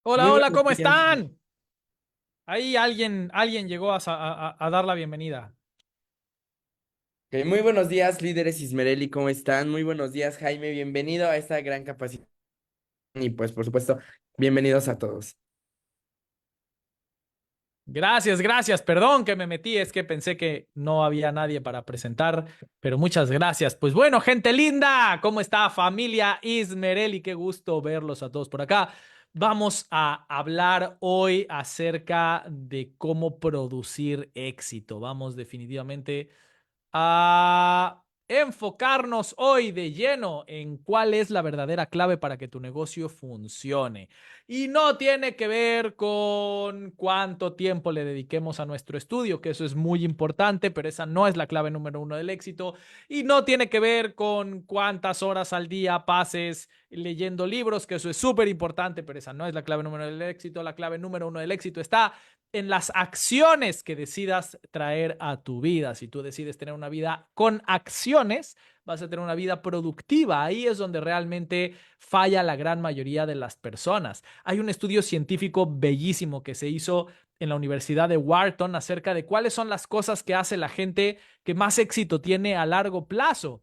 Hola, Muy hola, buenos ¿cómo días. están? Ahí alguien llegó a dar la bienvenida. Muy buenos días, líderes Ismereli, ¿cómo están? Muy buenos días, Jaime, bienvenido a esta gran capacidad. Y pues, por supuesto, bienvenidos a todos. Gracias, gracias. Perdón que me metí, es que pensé que no había nadie para presentar, pero muchas gracias. Pues bueno, gente linda, ¿cómo está familia Ismereli? Qué gusto verlos a todos por acá. Vamos a hablar hoy acerca de cómo producir éxito. Vamos definitivamente a enfocarnos hoy de lleno en cuál es la verdadera clave para que tu negocio funcione. Y no tiene que ver con cuánto tiempo le dediquemos a nuestro estudio, que eso es muy importante, pero esa no es la clave número uno del éxito. Y no tiene que ver con cuántas horas al día pases leyendo libros, que eso es súper importante, pero esa no es la clave número uno del éxito. La clave número uno del éxito está en las acciones que decidas traer a tu vida. Si tú decides tener una vida con acciones, vas a tener una vida productiva. Ahí es donde realmente falla la gran mayoría de las personas. Hay un estudio científico bellísimo que se hizo en la Universidad de Wharton acerca de cuáles son las cosas que hace la gente que más éxito tiene a largo plazo.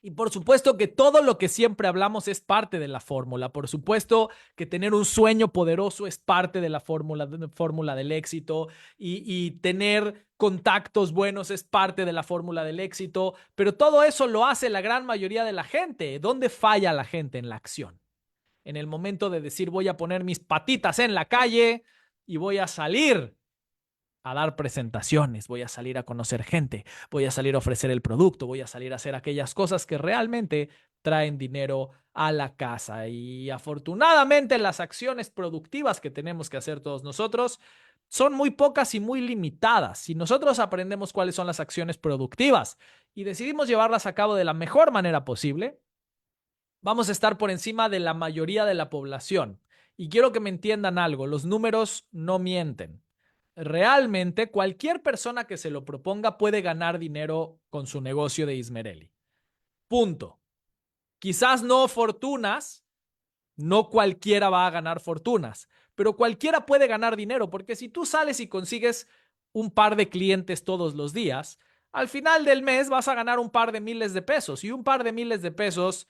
Y por supuesto que todo lo que siempre hablamos es parte de la fórmula. Por supuesto que tener un sueño poderoso es parte de la fórmula del éxito y tener contactos buenos es parte de la fórmula del éxito. Pero todo eso lo hace la gran mayoría de la gente. ¿Dónde falla la gente? En la acción. En el momento de decir voy a poner mis patitas en la calle y voy a salir a dar presentaciones, voy a salir a conocer gente, voy a salir a ofrecer el producto, voy a salir a hacer aquellas cosas que realmente traen dinero a la casa. Y afortunadamente las acciones productivas que tenemos que hacer todos nosotros son muy pocas y muy limitadas. Si nosotros aprendemos cuáles son las acciones productivas y decidimos llevarlas a cabo de la mejor manera posible, vamos a estar por encima de la mayoría de la población. Y quiero que me entiendan algo, los números no mienten. Realmente cualquier persona que se lo proponga puede ganar dinero con su negocio de Ismerelli. Punto. Quizás no fortunas, no cualquiera va a ganar fortunas, pero cualquiera puede ganar dinero porque si tú sales y consigues un par de clientes todos los días, al final del mes vas a ganar un par de miles de pesos y un par de miles de pesos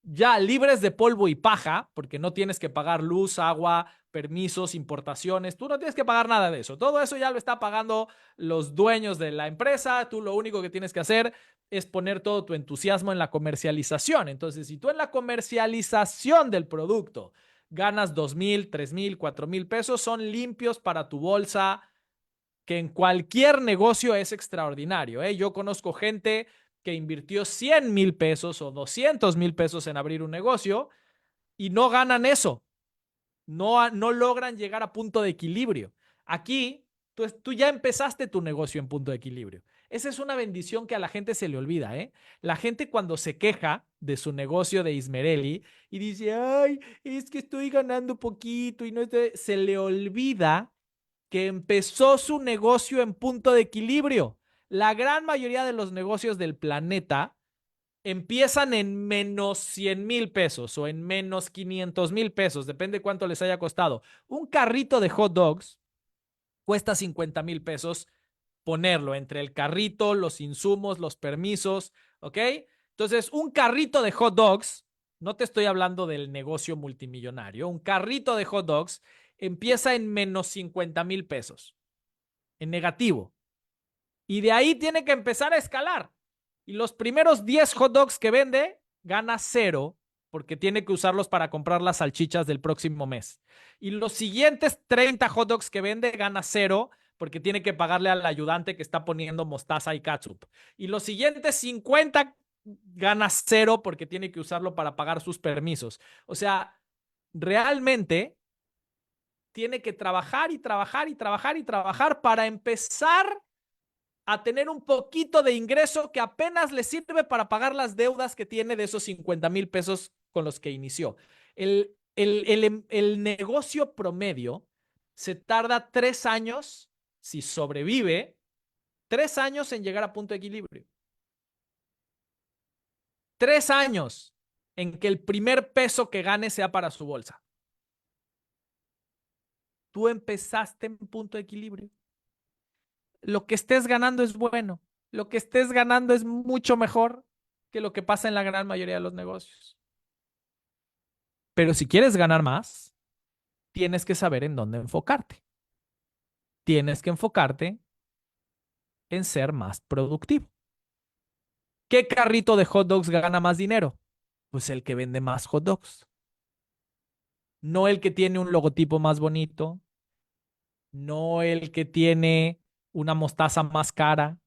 ya libres de polvo y paja, porque no tienes que pagar luz, agua, permisos, importaciones, tú no tienes que pagar nada de eso. Todo eso ya lo está pagando los dueños de la empresa, tú lo único que tienes que hacer es poner todo tu entusiasmo en la comercialización. Entonces, si tú en la comercialización del producto ganas 2,000, 3,000, 4,000 pesos, son limpios para tu bolsa, que en cualquier negocio es extraordinario, ¿eh? Yo conozco gente que invirtió 100,000 pesos o 200,000 pesos en abrir un negocio y no ganan eso, no logran llegar a punto de equilibrio. Aquí, tú ya empezaste tu negocio en punto de equilibrio. Esa es una bendición que a la gente se le olvida, ¿eh? La gente cuando se queja de su negocio de Ismerelli y dice, ay, es que estoy ganando poquito y no estoy... Se le olvida que empezó su negocio en punto de equilibrio. La gran mayoría de los negocios del planeta empiezan en menos 100,000 pesos o en menos 500,000 pesos, depende cuánto les haya costado. Un carrito de hot dogs cuesta 50,000 pesos ponerlo entre el carrito, los insumos, los permisos, ¿ok? Entonces, un carrito de hot dogs, no te estoy hablando del negocio multimillonario, un carrito de hot dogs empieza en menos 50,000 pesos, en negativo. Y de ahí tiene que empezar a escalar. Y los primeros 10 hot dogs que vende, gana cero porque tiene que usarlos para comprar las salchichas del próximo mes. Y los siguientes 30 hot dogs que vende, gana cero porque tiene que pagarle al ayudante que está poniendo mostaza y ketchup. Y los siguientes 50 gana cero porque tiene que usarlo para pagar sus permisos. O sea, realmente tiene que trabajar y trabajar y trabajar y trabajar para empezar a tener un poquito de ingreso que apenas le sirve para pagar las deudas que tiene de esos 50,000 pesos con los que inició. El negocio promedio se tarda 3 años, si sobrevive, 3 años en llegar a punto de equilibrio. 3 años en que el primer peso que gane sea para su bolsa. Tú empezaste en punto de equilibrio. Lo que estés ganando es bueno. Lo que estés ganando es mucho mejor que lo que pasa en la gran mayoría de los negocios. Pero si quieres ganar más, tienes que saber en dónde enfocarte. Tienes que enfocarte en ser más productivo. ¿Qué carrito de hot dogs gana más dinero? Pues el que vende más hot dogs. No el que tiene un logotipo más bonito, no el que tiene una mostaza más cara.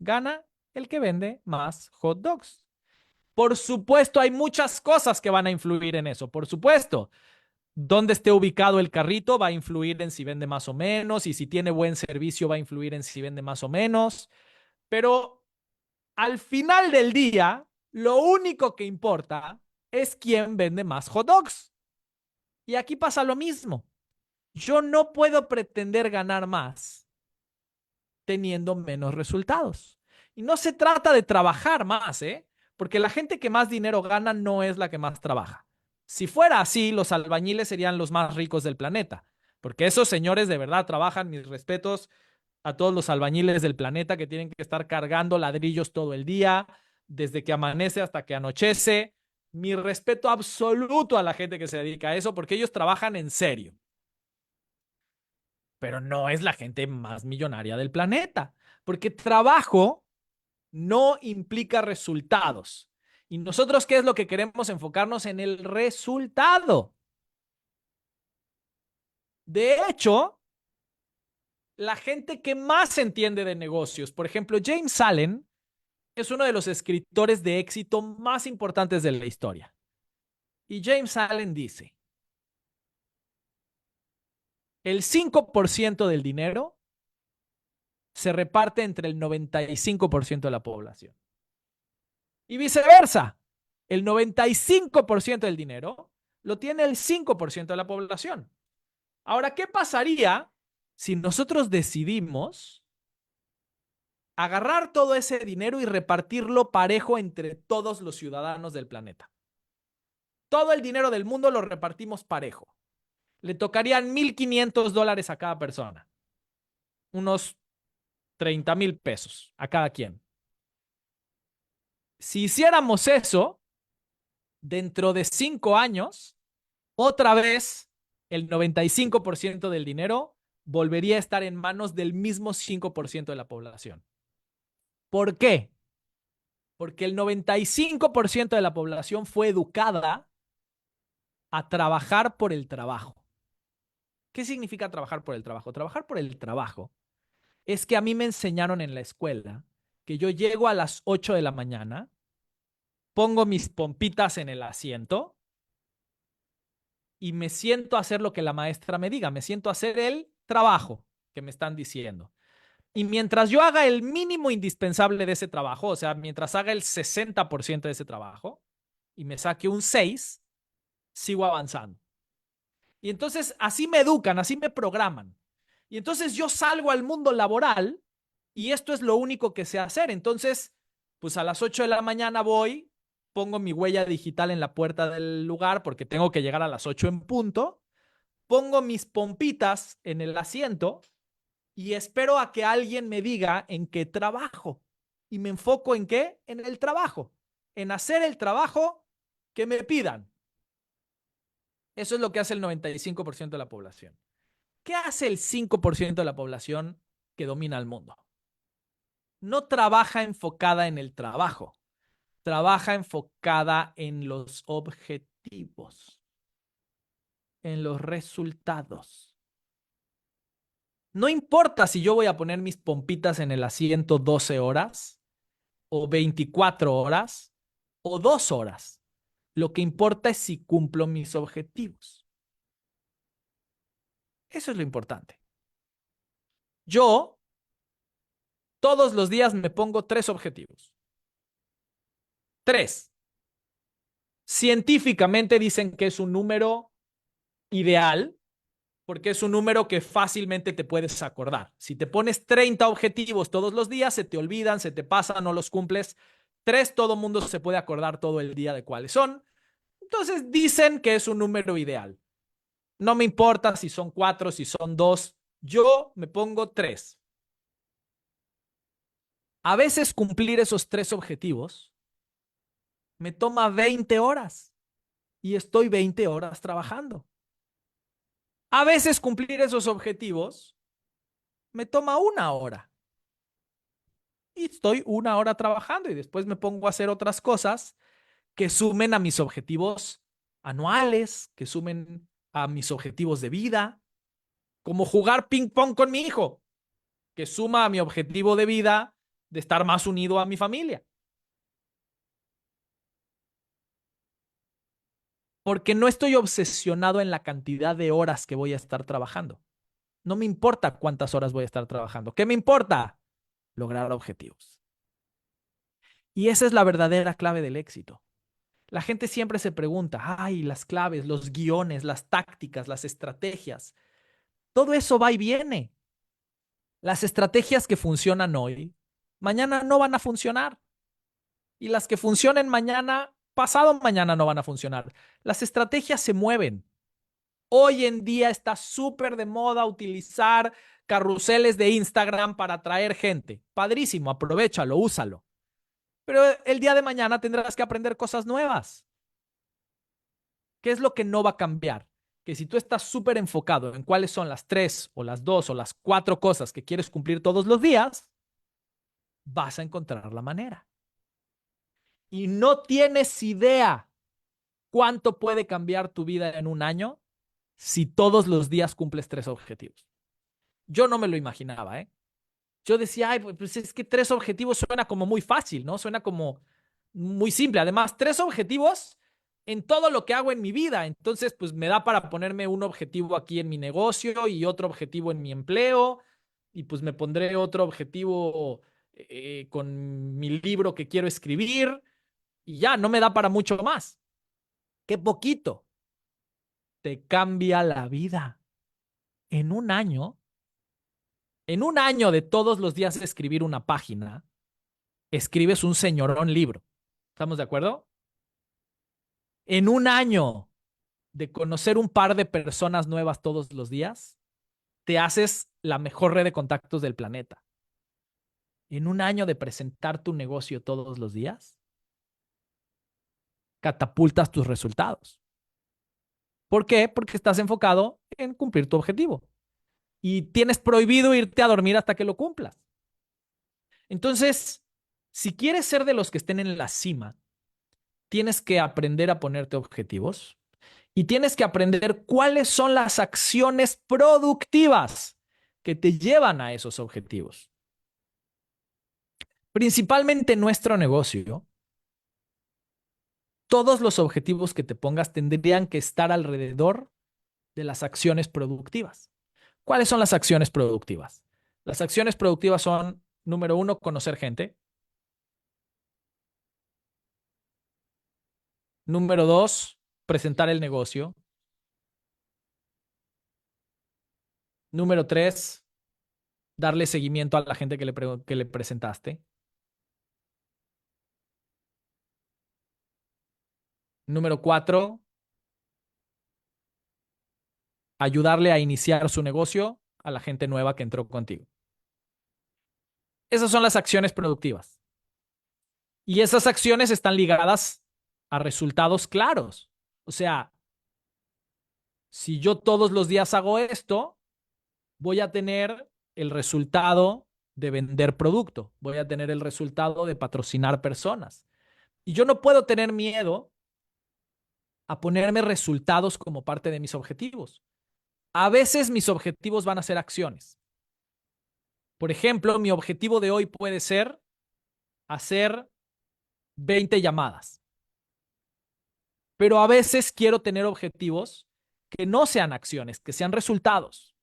Gana el que vende más hot dogs. Por supuesto, hay muchas cosas que van a influir en eso. Por supuesto, dónde esté ubicado el carrito va a influir en si vende más o menos, y si tiene buen servicio va a influir en si vende más o menos. Pero al final del día, lo único que importa es quién vende más hot dogs. Y aquí pasa lo mismo. Yo no puedo pretender ganar más teniendo menos resultados. Y no se trata de trabajar más, ¿eh? Porque la gente que más dinero gana no es la que más trabaja. Si fuera así, los albañiles serían los más ricos del planeta, porque esos señores de verdad trabajan. Mis respetos a todos los albañiles del planeta que tienen que estar cargando ladrillos todo el día, desde que amanece hasta que anochece. Mi respeto absoluto a la gente que se dedica a eso, porque ellos trabajan en serio. Pero no es la gente más millonaria del planeta, porque trabajo no implica resultados. ¿Y nosotros qué es lo que queremos? Enfocarnos en el resultado. De hecho, la gente que más entiende de negocios, por ejemplo, James Allen, es uno de los escritores de éxito más importantes de la historia. Y James Allen dice, el 5% del dinero se reparte entre el 95% de la población. Y viceversa, el 95% del dinero lo tiene el 5% de la población. Ahora, ¿qué pasaría si nosotros decidimos agarrar todo ese dinero y repartirlo parejo entre todos los ciudadanos del planeta? Todo el dinero del mundo lo repartimos parejo. Le tocarían $1,500 a cada persona. Unos 30,000 pesos a cada quien. Si hiciéramos eso, dentro de 5 años, otra vez el 95% del dinero volvería a estar en manos del mismo 5% de la población. ¿Por qué? Porque el 95% de la población fue educada a trabajar por el trabajo. ¿Qué significa trabajar por el trabajo? Trabajar por el trabajo es que a mí me enseñaron en la escuela que yo llego a las 8 de la mañana, pongo mis pompitas en el asiento y me siento a hacer lo que la maestra me diga. Me siento a hacer el trabajo que me están diciendo. Y mientras yo haga el mínimo indispensable de ese trabajo, o sea, mientras haga el 60% de ese trabajo y me saque un 6, sigo avanzando. Y entonces así me educan, así me programan. Y entonces yo salgo al mundo laboral y esto es lo único que sé hacer. Entonces, pues a las 8 de la mañana voy, pongo mi huella digital en la puerta del lugar porque tengo que llegar a las 8 en punto, pongo mis pompitas en el asiento y espero a que alguien me diga en qué trabajo. Y me enfoco en qué, en el trabajo, en hacer el trabajo que me pidan. Eso es lo que hace el 95% de la población. ¿Qué hace el 5% de la población que domina el mundo? No trabaja enfocada en el trabajo, trabaja enfocada en los objetivos, en los resultados. No importa si yo voy a poner mis pompitas en el asiento 12 horas o 24 horas o 2 horas. Lo que importa es si cumplo mis objetivos. Eso es lo importante. Yo todos los días me pongo 3 objetivos. 3. Científicamente dicen que es un número ideal porque es un número que fácilmente te puedes acordar. Si te pones 30 objetivos todos los días, se te olvidan, se te pasan, no los cumples. 3, todo mundo se puede acordar todo el día de cuáles son. Entonces dicen que es un número ideal. No me importa si son 4, si son 2. Yo me pongo 3. A veces cumplir esos 3 objetivos me toma 20 horas y estoy 20 horas trabajando. A veces cumplir esos objetivos me toma 1 hora y estoy 1 hora trabajando y después me pongo a hacer otras cosas que sumen a mis objetivos anuales, que sumen a mis objetivos de vida, como jugar ping pong con mi hijo, que suma a mi objetivo de vida de estar más unido a mi familia. Porque no estoy obsesionado en la cantidad de horas que voy a estar trabajando. No me importa cuántas horas voy a estar trabajando. ¿Qué me importa? Lograr objetivos. Y esa es la verdadera clave del éxito. La gente siempre se pregunta, ay, las claves, los guiones, las tácticas, las estrategias. Todo eso va y viene. Las estrategias que funcionan hoy, mañana no van a funcionar. Y las que funcionen mañana, pasado mañana no van a funcionar. Las estrategias se mueven. Hoy en día está súper de moda utilizar carruseles de Instagram para atraer gente. Padrísimo, aprovéchalo, úsalo. Pero el día de mañana tendrás que aprender cosas nuevas. ¿Qué es lo que no va a cambiar? Que si tú estás súper enfocado en cuáles son las 3 o las 2 o las 4 cosas que quieres cumplir todos los días, vas a encontrar la manera. Y no tienes idea cuánto puede cambiar tu vida en un año si todos los días cumples 3 objetivos. Yo no me lo imaginaba, ¿eh? Yo decía, ay, pues es que 3 objetivos suena como muy fácil, ¿no? Suena como muy simple. Además, 3 objetivos en todo lo que hago en mi vida. Entonces, pues me da para ponerme un objetivo aquí en mi negocio y otro objetivo en mi empleo. Y pues me pondré otro objetivo con mi libro que quiero escribir. Y ya, no me da para mucho más. Qué poquito. Te cambia la vida. En un año, en un año de todos los días escribir una página, escribes un señorón libro. ¿Estamos de acuerdo? En un año de conocer un par de personas nuevas todos los días, te haces la mejor red de contactos del planeta. En un año de presentar tu negocio todos los días, catapultas tus resultados. ¿Por qué? Porque estás enfocado en cumplir tu objetivo y tienes prohibido irte a dormir hasta que lo cumplas. Entonces, si quieres ser de los que estén en la cima, tienes que aprender a ponerte objetivos y tienes que aprender cuáles son las acciones productivas que te llevan a esos objetivos. Principalmente en nuestro negocio, todos los objetivos que te pongas tendrían que estar alrededor de las acciones productivas. ¿Cuáles son las acciones productivas? Las acciones productivas son, número 1, conocer gente. Número 2, presentar el negocio. Número 3, darle seguimiento a la gente que le presentaste. Número 4, ayudarle a iniciar su negocio a la gente nueva que entró contigo. Esas son las acciones productivas. Y esas acciones están ligadas a resultados claros. O sea, si yo todos los días hago esto, voy a tener el resultado de vender producto, voy a tener el resultado de patrocinar personas. Y yo no puedo tener miedo a ponerme resultados como parte de mis objetivos. A veces mis objetivos van a ser acciones. Por ejemplo, mi objetivo de hoy puede ser hacer 20 llamadas. Pero a veces quiero tener objetivos que no sean acciones, que sean resultados.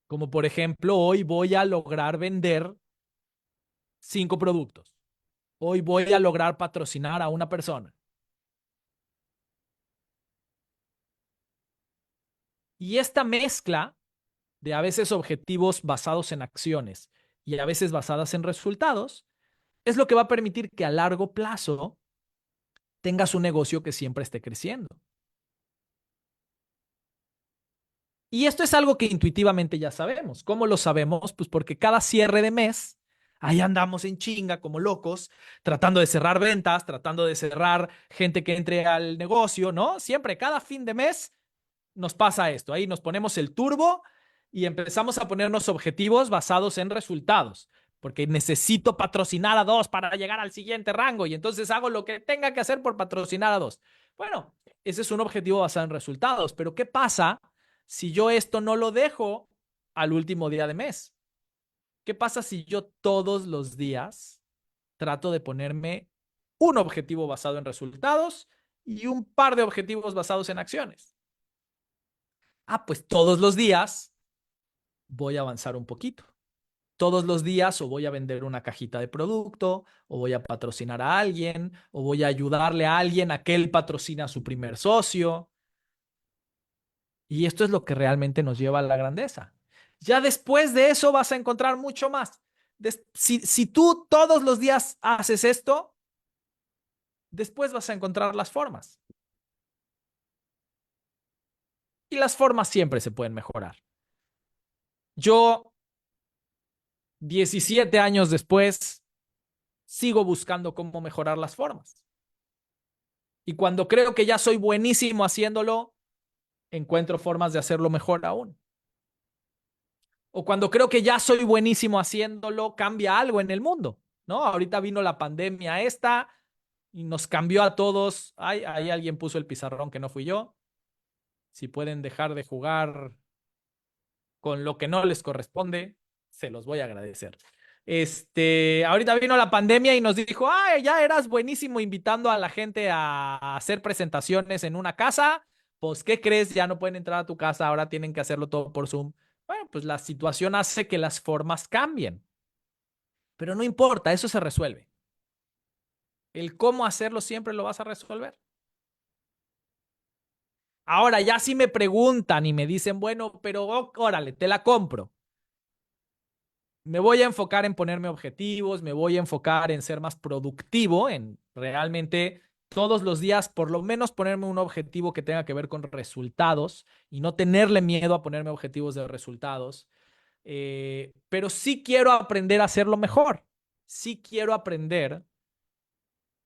Como por ejemplo, hoy voy a lograr vender 5 productos. Hoy voy a lograr patrocinar a una persona. Y esta mezcla de a veces objetivos basados en acciones y a veces basadas en resultados es lo que va a permitir que a largo plazo tengas un negocio que siempre esté creciendo. Y esto es algo que intuitivamente ya sabemos. ¿Cómo lo sabemos? Pues porque cada cierre de mes, ahí andamos en chinga como locos, tratando de cerrar ventas, tratando de cerrar gente que entre al negocio, ¿no? Siempre, cada fin de mes nos pasa esto. Ahí nos ponemos el turbo y empezamos a ponernos objetivos basados en resultados. Porque necesito patrocinar a 2 para llegar al siguiente rango y entonces hago lo que tenga que hacer por patrocinar a 2. Bueno, ese es un objetivo basado en resultados. Pero ¿qué pasa si yo esto no lo dejo al último día de mes? ¿Qué pasa si yo todos los días trato de ponerme un objetivo basado en resultados y un par de objetivos basados en acciones? Pues todos los días voy a avanzar un poquito. Todos los días o voy a vender una cajita de producto, o voy a patrocinar a alguien, o voy a ayudarle a alguien a que él patrocine a su primer socio. Y esto es lo que realmente nos lleva a la grandeza. Ya después de eso vas a encontrar mucho más. Si tú todos los días haces esto, después vas a encontrar las formas. Y las formas siempre se pueden mejorar. Yo, 17 años después, sigo buscando cómo mejorar las formas. Y cuando creo que ya soy buenísimo haciéndolo, encuentro formas de hacerlo mejor aún. O cuando creo que ya soy buenísimo haciéndolo, cambia algo en el mundo, ¿no? Ahorita vino la pandemia esta y nos cambió a todos. Ay, ahí alguien puso el pizarrón que no fui yo. Si pueden dejar de jugar con lo que no les corresponde, se los voy a agradecer. Ahorita vino la pandemia y nos dijo, ay, ya eras buenísimo invitando a la gente a hacer presentaciones en una casa. Pues, ¿qué crees? Ya no pueden entrar a tu casa, ahora tienen que hacerlo todo por Zoom. Bueno, pues la situación hace que las formas cambien. Pero no importa, eso se resuelve. El cómo hacerlo siempre lo vas a resolver. Ahora, ya si me preguntan y me dicen, bueno, pero órale, te la compro. Me voy a enfocar en ponerme objetivos, me voy a enfocar en ser más productivo, en realmente todos los días por lo menos ponerme un objetivo que tenga que ver con resultados y no tenerle miedo a ponerme objetivos de resultados. Pero sí quiero aprender a hacerlo mejor. Sí quiero aprender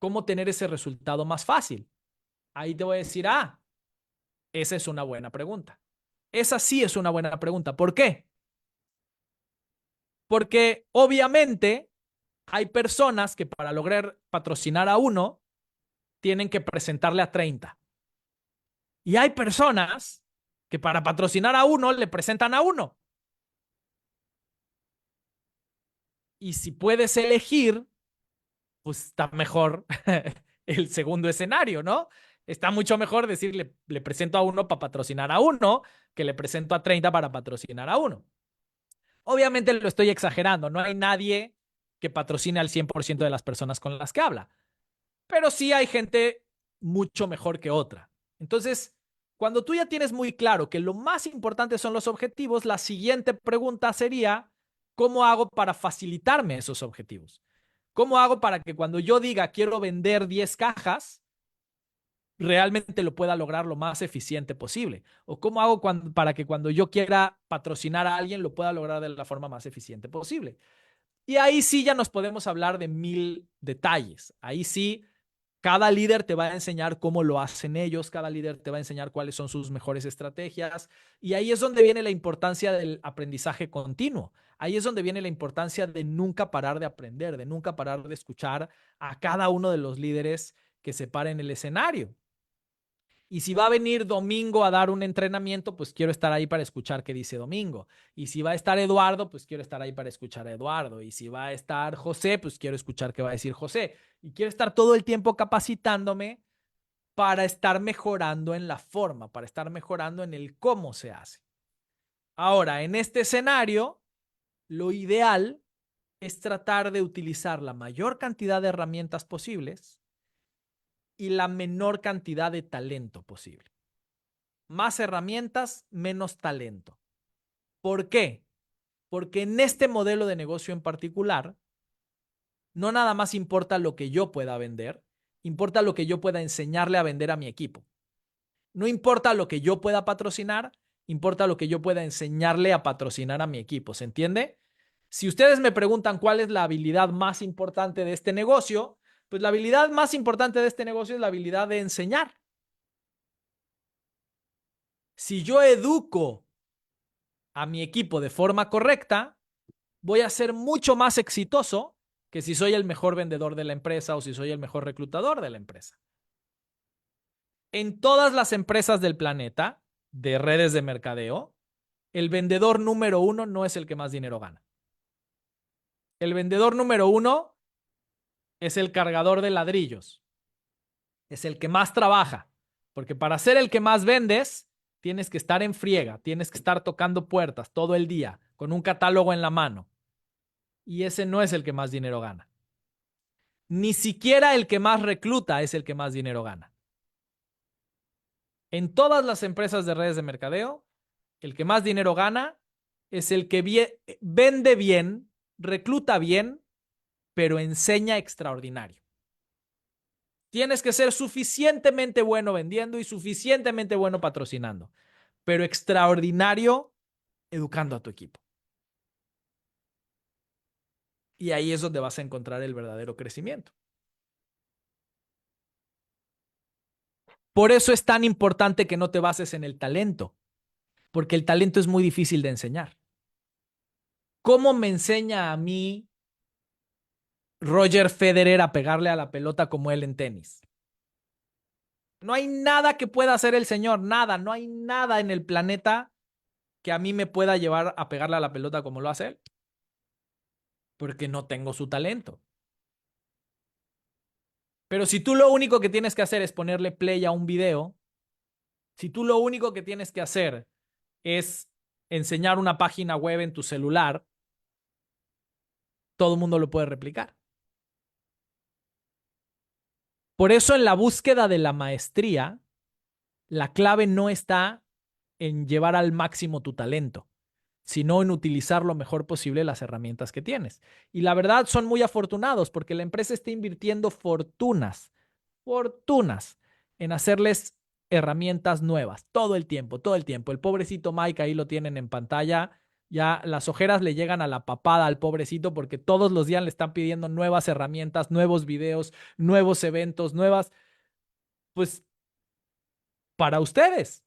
cómo tener ese resultado más fácil. Ahí te voy a decir, esa es una buena pregunta. Esa sí es una buena pregunta. ¿Por qué? Porque obviamente hay personas que para lograr patrocinar a uno tienen que presentarle a 30. Y hay personas que para patrocinar a uno le presentan a uno. Y si puedes elegir, pues está mejor el segundo escenario, ¿no? Está mucho mejor decirle, le presento a uno para patrocinar a uno que le presento a 30 para patrocinar a uno. Obviamente lo estoy exagerando, no hay nadie que patrocine al 100% de las personas con las que habla, pero sí hay gente mucho mejor que otra. Entonces, cuando tú ya tienes muy claro que lo más importante son los objetivos, la siguiente pregunta sería, ¿cómo hago para facilitarme esos objetivos? ¿Cómo hago para que cuando yo diga quiero vender 10 cajas, realmente lo pueda lograr lo más eficiente posible? ¿O cómo hago para que cuando yo quiera patrocinar a alguien lo pueda lograr de la forma más eficiente posible? Y ahí sí ya nos podemos hablar de 1000 detalles. Ahí sí, cada líder te va a enseñar cómo lo hacen ellos, cada líder te va a enseñar cuáles son sus mejores estrategias. Y ahí es donde viene la importancia del aprendizaje continuo. Ahí es donde viene la importancia de nunca parar de aprender, de nunca parar de escuchar a cada uno de los líderes que se para en el escenario. Y si va a venir Domingo a dar un entrenamiento, pues quiero estar ahí para escuchar qué dice Domingo. Y si va a estar Eduardo, pues quiero estar ahí para escuchar a Eduardo. Y si va a estar José, pues quiero escuchar qué va a decir José. Y quiero estar todo el tiempo capacitándome para estar mejorando en la forma, para estar mejorando en el cómo se hace. Ahora, en este escenario, lo ideal es tratar de utilizar la mayor cantidad de herramientas posibles y la menor cantidad de talento posible. Más herramientas, menos talento. ¿Por qué? Porque en este modelo de negocio en particular, no nada más importa lo que yo pueda vender, importa lo que yo pueda enseñarle a vender a mi equipo. No importa lo que yo pueda patrocinar, importa lo que yo pueda enseñarle a patrocinar a mi equipo. ¿Se entiende? Si ustedes me preguntan cuál es la habilidad más importante de este negocio, pues la habilidad más importante de este negocio es la habilidad de enseñar. Si yo educo a mi equipo de forma correcta, voy a ser mucho más exitoso que si soy el mejor vendedor de la empresa o si soy el mejor reclutador de la empresa. En todas las empresas del planeta de redes de mercadeo, el vendedor número uno no es el que más dinero gana. El vendedor número uno es el cargador de ladrillos. Es el que más trabaja. Porque para ser el que más vendes, tienes que estar en friega, tienes que estar tocando puertas todo el día, con un catálogo en la mano. Y ese no es el que más dinero gana. Ni siquiera el que más recluta es el que más dinero gana. En todas las empresas de redes de mercadeo, el que más dinero gana es el que vende bien, recluta bien, pero enseña extraordinario. Tienes que ser suficientemente bueno vendiendo y suficientemente bueno patrocinando, pero extraordinario educando a tu equipo. Y ahí es donde vas a encontrar el verdadero crecimiento. Por eso es tan importante que no te bases en el talento, porque el talento es muy difícil de enseñar. ¿Cómo me enseña a mí Roger Federer a pegarle a la pelota como él en tenis? No hay nada que pueda hacer el señor, nada, no hay nada en el planeta que a mí me pueda llevar a pegarle a la pelota como lo hace él, porque no tengo su talento. Pero si tú lo único que tienes que hacer es ponerle play a un video, si tú lo único que tienes que hacer es enseñar una página web en tu celular, todo el mundo lo puede replicar. Por eso en la búsqueda de la maestría, la clave no está en llevar al máximo tu talento, sino en utilizar lo mejor posible las herramientas que tienes. Y la verdad son muy afortunados porque la empresa está invirtiendo fortunas en hacerles herramientas nuevas todo el tiempo, todo el tiempo. El pobrecito Mike ahí lo tienen en pantalla. Ya las ojeras le llegan a la papada al pobrecito porque todos los días le están pidiendo nuevas herramientas, nuevos videos, nuevos eventos, pues para ustedes,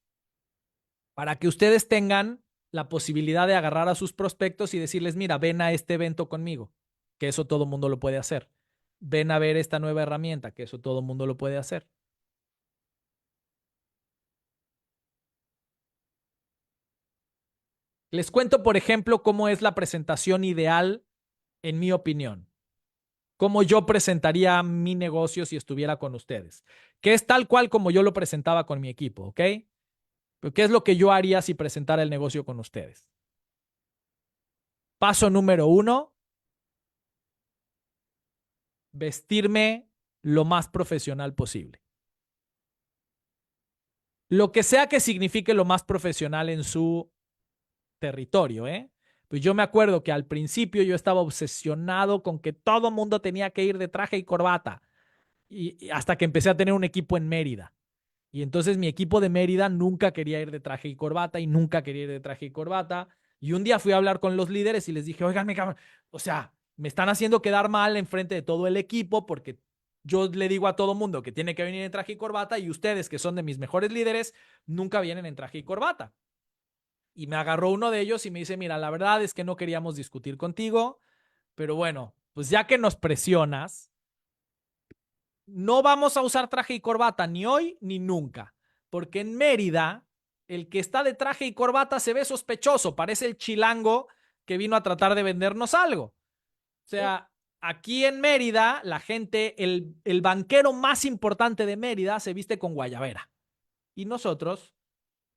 para que ustedes tengan la posibilidad de agarrar a sus prospectos y decirles, mira, ven a este evento conmigo, que eso todo el mundo lo puede hacer. Ven a ver esta nueva herramienta, que eso todo el mundo lo puede hacer. Les cuento, por ejemplo, cómo es la presentación ideal, en mi opinión. Cómo yo presentaría mi negocio si estuviera con ustedes. Que es tal cual como yo lo presentaba con mi equipo, ¿ok? Pero ¿qué es lo que yo haría si presentara el negocio con ustedes? Paso número 1, vestirme lo más profesional posible. Lo que sea que signifique lo más profesional en su territorio, ¿eh? Pues yo me acuerdo que al principio yo estaba obsesionado con que todo mundo tenía que ir de traje y corbata. Y hasta que empecé a tener un equipo en Mérida. Y entonces mi equipo de Mérida nunca quería ir de traje y corbata y nunca quería ir de traje y corbata. Y un día fui a hablar con los líderes y les dije, oigan, o sea, me están haciendo quedar mal enfrente de todo el equipo porque yo le digo a todo mundo que tiene que venir en traje y corbata y ustedes, que son de mis mejores líderes, nunca vienen en traje y corbata. Y me agarró uno de ellos y me dice, mira, la verdad es que no queríamos discutir contigo, pero bueno, pues ya que nos presionas, no vamos a usar traje y corbata ni hoy ni nunca, porque en Mérida el que está de traje y corbata se ve sospechoso, parece el chilango que vino a tratar de vendernos algo. O sea, aquí en Mérida, la gente, el banquero más importante de Mérida se viste con guayabera y nosotros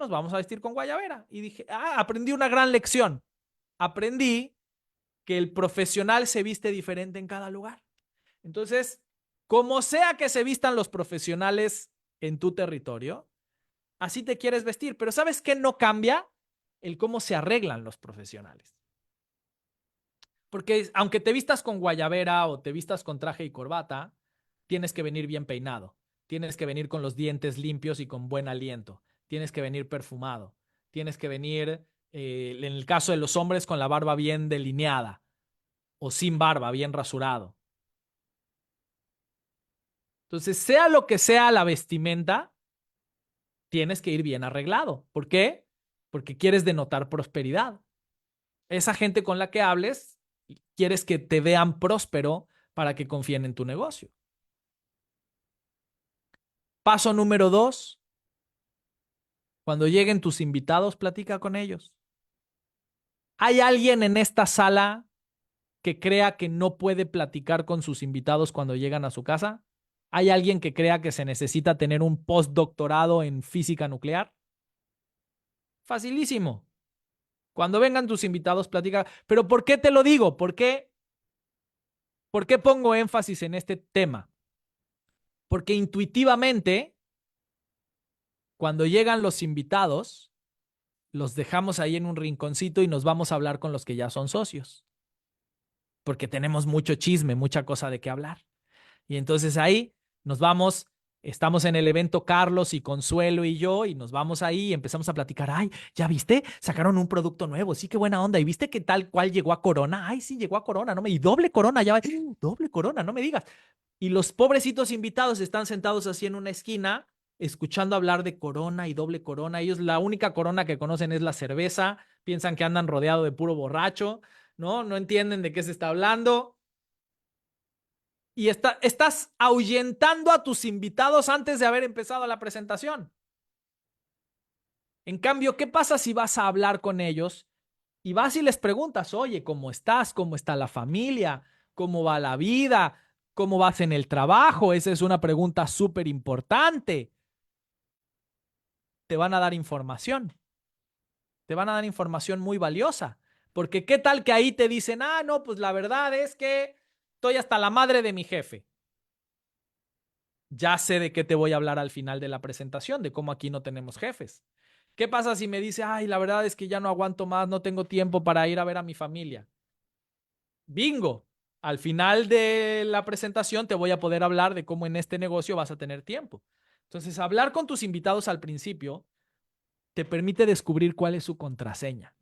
nos vamos a vestir con guayabera. Y dije, aprendí una gran lección. Aprendí que el profesional se viste diferente en cada lugar. Entonces, como sea que se vistan los profesionales en tu territorio, así te quieres vestir. Pero ¿sabes qué no cambia? El cómo se arreglan los profesionales. Porque aunque te vistas con guayabera o te vistas con traje y corbata, tienes que venir bien peinado, tienes que venir con los dientes limpios y con buen aliento, tienes que venir perfumado, tienes que venir, en el caso de los hombres, con la barba bien delineada o sin barba, bien rasurado. Entonces, sea lo que sea la vestimenta, tienes que ir bien arreglado. ¿Por qué? Porque quieres denotar prosperidad. Esa gente con la que hables, quieres que te vean próspero para que confíen en tu negocio. Paso número 2, cuando lleguen tus invitados, platica con ellos. ¿Hay alguien en esta sala que crea que no puede platicar con sus invitados cuando llegan a su casa? ¿Hay alguien que crea que se necesita tener un postdoctorado en física nuclear? Facilísimo. Cuando vengan tus invitados, platica. ¿Pero por qué te lo digo? ¿Por qué pongo énfasis en este tema? Porque intuitivamente, cuando llegan los invitados, los dejamos ahí en un rinconcito y nos vamos a hablar con los que ya son socios. Porque tenemos mucho chisme, mucha cosa de qué hablar. Y entonces ahí nos vamos, estamos en el evento Carlos y Consuelo y yo, y nos vamos ahí y empezamos a platicar. Ay, ¿ya viste? Sacaron un producto nuevo, sí, qué buena onda. ¿Y viste que tal cual llegó a Corona? Ay, sí, llegó a Corona, no me, y doble Corona, ya va, doble Corona, no me digas. Y los pobrecitos invitados están sentados así en una esquina, escuchando hablar de Corona y doble Corona. Ellos la única Corona que conocen es la cerveza, piensan que andan rodeado de puro borracho, ¿no? No entienden de qué se está hablando. Y estás ahuyentando a tus invitados antes de haber empezado la presentación. En cambio, ¿qué pasa si vas a hablar con ellos y vas y les preguntas, oye, ¿cómo estás? ¿Cómo está la familia? ¿Cómo va la vida? ¿Cómo vas en el trabajo? Esa es una pregunta súper importante. Te van a dar información. Te van a dar información muy valiosa. Porque qué tal que ahí te dicen, ah, no, pues la verdad es que estoy hasta la madre de mi jefe. Ya sé de qué te voy a hablar al final de la presentación, de cómo aquí no tenemos jefes. ¿Qué pasa si me dice, ay, la verdad es que ya no aguanto más, no tengo tiempo para ir a ver a mi familia? Bingo. Al final de la presentación te voy a poder hablar de cómo en este negocio vas a tener tiempo. Entonces, hablar con tus invitados al principio te permite descubrir cuál es su contraseña.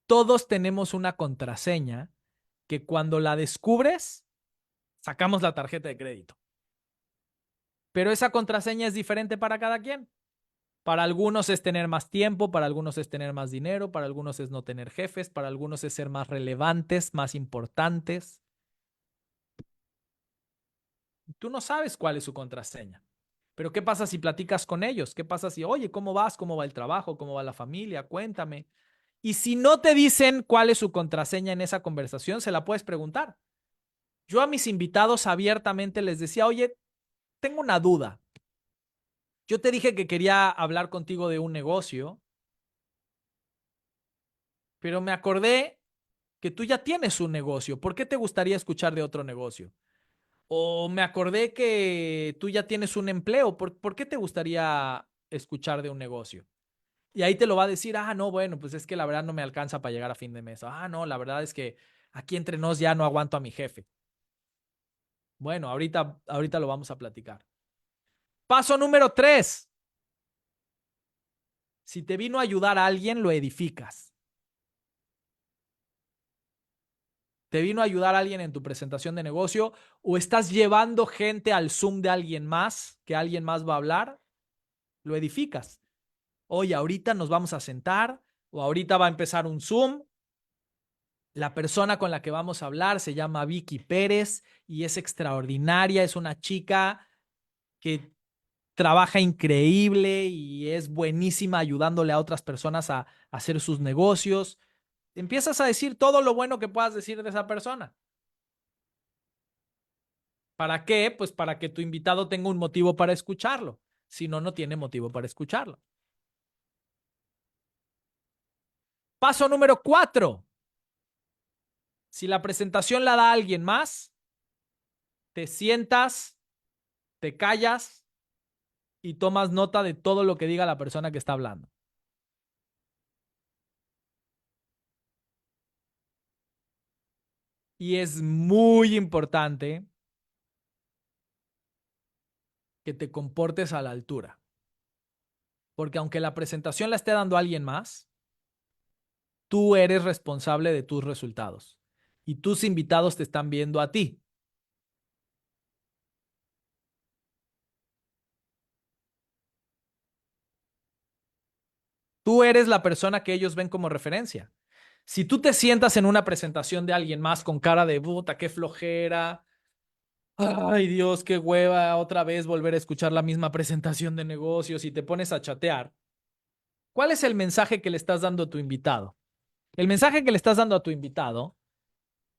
Todos tenemos una contraseña que cuando la descubres, sacamos la tarjeta de crédito. Pero esa contraseña es diferente para cada quien. Para algunos es tener más tiempo, para algunos es tener más dinero, para algunos es no tener jefes, para algunos es ser más relevantes, más importantes. Tú no sabes cuál es su contraseña. Pero ¿qué pasa si platicas con ellos? ¿Qué pasa si, oye, ¿cómo vas? ¿Cómo va el trabajo? ¿Cómo va la familia? Cuéntame. Y si no te dicen cuál es su contraseña en esa conversación, se la puedes preguntar. Yo a mis invitados abiertamente les decía, oye, tengo una duda. Yo te dije que quería hablar contigo de un negocio, pero me acordé que tú ya tienes un negocio. ¿Por qué te gustaría escuchar de otro negocio? O me acordé que tú ya tienes un empleo. ¿Por qué te gustaría escuchar de un negocio? Y ahí te lo va a decir, ah, no, bueno, pues es que la verdad no me alcanza para llegar a fin de mes. Ah, no, la verdad es que aquí entre nos ya no aguanto a mi jefe. Bueno, ahorita lo vamos a platicar. Paso número 3. Si te vino a ayudar a alguien, lo edificas. ¿Te vino a ayudar a alguien en tu presentación de negocio o estás llevando gente al Zoom de alguien más, que alguien más va a hablar? Lo edificas. Oye, ahorita nos vamos a sentar o ahorita va a empezar un Zoom. La persona con la que vamos a hablar se llama Vicky Pérez y es extraordinaria, es una chica que trabaja increíble y es buenísima ayudándole a otras personas a hacer sus negocios. Empiezas a decir todo lo bueno que puedas decir de esa persona. ¿Para qué? Pues para que tu invitado tenga un motivo para escucharlo. Si no, no tiene motivo para escucharlo. Paso número 4. Si la presentación la da alguien más, te sientas, te callas y tomas nota de todo lo que diga la persona que está hablando. Y es muy importante que te comportes a la altura. Porque aunque la presentación la esté dando alguien más, tú eres responsable de tus resultados. Y tus invitados te están viendo a ti. Tú eres la persona que ellos ven como referencia. Si tú te sientas en una presentación de alguien más con cara de puta, qué flojera, ay Dios, qué hueva, otra vez volver a escuchar la misma presentación de negocios y te pones a chatear, ¿cuál es el mensaje que le estás dando a tu invitado? El mensaje que le estás dando a tu invitado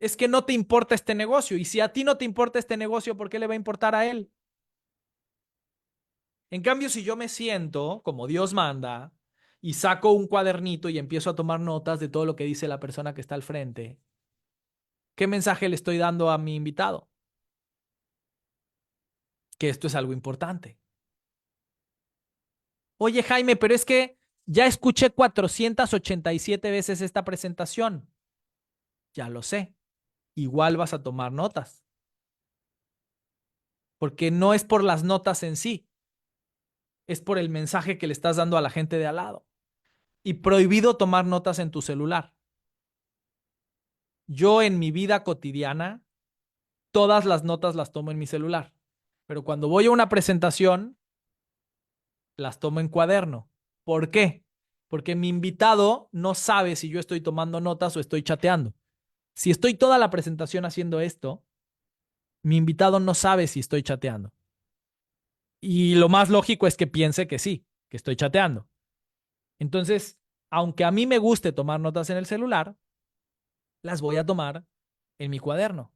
es que no te importa este negocio. Y si a ti no te importa este negocio, ¿por qué le va a importar a él? En cambio, si yo me siento como Dios manda y saco un cuadernito y empiezo a tomar notas de todo lo que dice la persona que está al frente, ¿qué mensaje le estoy dando a mi invitado? Que esto es algo importante. Oye, Jaime, pero es que ya escuché 487 veces esta presentación. Ya lo sé. Igual vas a tomar notas. Porque no es por las notas en sí, es por el mensaje que le estás dando a la gente de al lado. Y prohibido tomar notas en tu celular. Yo en mi vida cotidiana, todas las notas las tomo en mi celular. Pero cuando voy a una presentación, las tomo en cuaderno. ¿Por qué? Porque mi invitado no sabe si yo estoy tomando notas o estoy chateando. Si estoy toda la presentación haciendo esto, mi invitado no sabe si estoy chateando. Y lo más lógico es que piense que sí, que estoy chateando. Entonces, aunque a mí me guste tomar notas en el celular, las voy a tomar en mi cuaderno.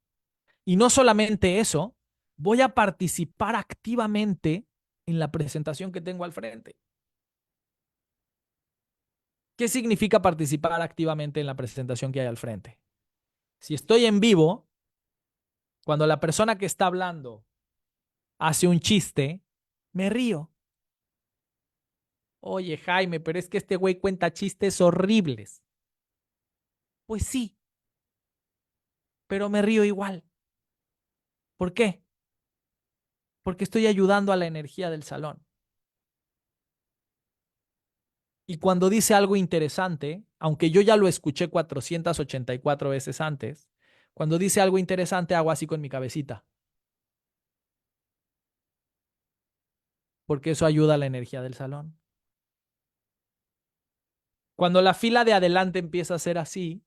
Y no solamente eso, voy a participar activamente en la presentación que tengo al frente. ¿Qué significa participar activamente en la presentación que hay al frente? Si estoy en vivo, cuando la persona que está hablando hace un chiste, me río. Oye, Jaime, pero es que este güey cuenta chistes horribles. Pues sí, pero me río igual. ¿Por qué? Porque estoy ayudando a la energía del salón. Y cuando dice algo interesante, aunque yo ya lo escuché 484 veces antes, cuando dice algo interesante hago así con mi cabecita, porque eso ayuda a la energía del salón. Cuando la fila de adelante empieza a ser así,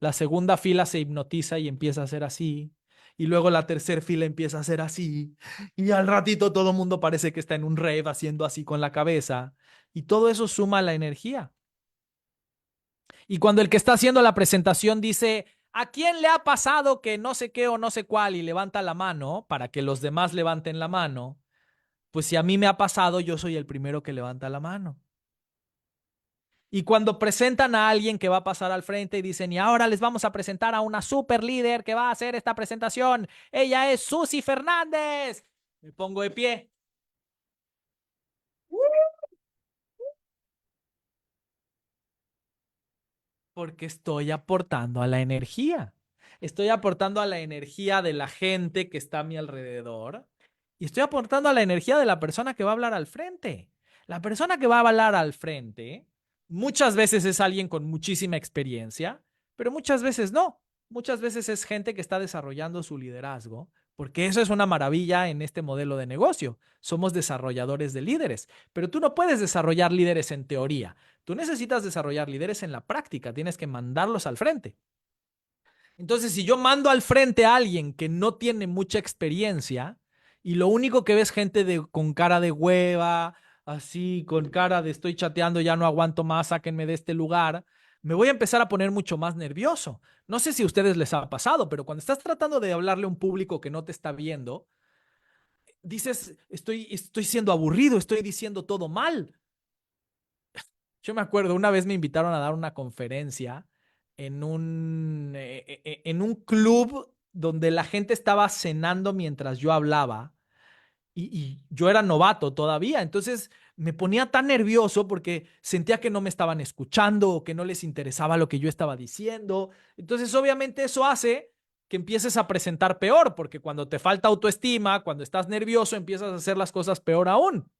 la segunda fila se hipnotiza y empieza a ser así, y luego la tercera fila empieza a ser así, y al ratito todo el mundo parece que está en un rave haciendo así con la cabeza, y todo eso suma la energía. Y cuando el que está haciendo la presentación dice, ¿a quién le ha pasado que no sé qué o no sé cuál? Y levanta la mano para que los demás levanten la mano, pues si a mí me ha pasado, yo soy el primero que levanta la mano. Y cuando presentan a alguien que va a pasar al frente y dicen, y ahora les vamos a presentar a una super líder que va a hacer esta presentación, ella es Susy Fernández. Me pongo de pie. Porque estoy aportando a la energía. Estoy aportando a la energía de la gente que está a mi alrededor y estoy aportando a la energía de la persona que va a hablar al frente. La persona que va a hablar al frente muchas veces es alguien con muchísima experiencia, pero muchas veces no. Muchas veces es gente que está desarrollando su liderazgo, porque eso es una maravilla en este modelo de negocio. Somos desarrolladores de líderes, pero tú no puedes desarrollar líderes en teoría. Tú necesitas desarrollar líderes en la práctica, tienes que mandarlos al frente. Entonces, si yo mando al frente a alguien que no tiene mucha experiencia y lo único que ves gente con cara de hueva, así, con cara de estoy chateando, ya no aguanto más, sáquenme de este lugar, me voy a empezar a poner mucho más nervioso. No sé si a ustedes les ha pasado, pero cuando estás tratando de hablarle a un público que no te está viendo, dices, estoy siendo aburrido, estoy diciendo todo mal. Yo me acuerdo, una vez me invitaron a dar una conferencia en un club donde la gente estaba cenando mientras yo hablaba y yo era novato todavía, entonces me ponía tan nervioso porque sentía que no me estaban escuchando o que no les interesaba lo que yo estaba diciendo. Entonces, obviamente eso hace que empieces a presentar peor, porque cuando te falta autoestima, cuando estás nervioso, empiezas a hacer las cosas peor aún.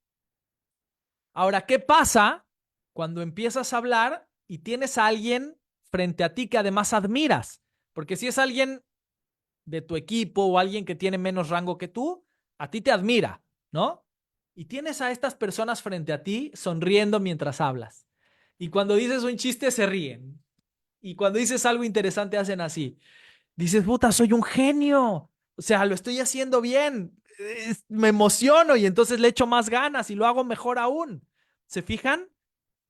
Ahora, ¿qué pasa cuando empiezas a hablar y tienes a alguien frente a ti que además admiras? Porque si es alguien de tu equipo o alguien que tiene menos rango que tú, a ti te admira, ¿no? Y tienes a estas personas frente a ti sonriendo mientras hablas. Y cuando dices un chiste se ríen. Y cuando dices algo interesante hacen así. Dices, puta, soy un genio. O sea, lo estoy haciendo bien. Me emociono y entonces le echo más ganas y lo hago mejor aún. ¿Se fijan?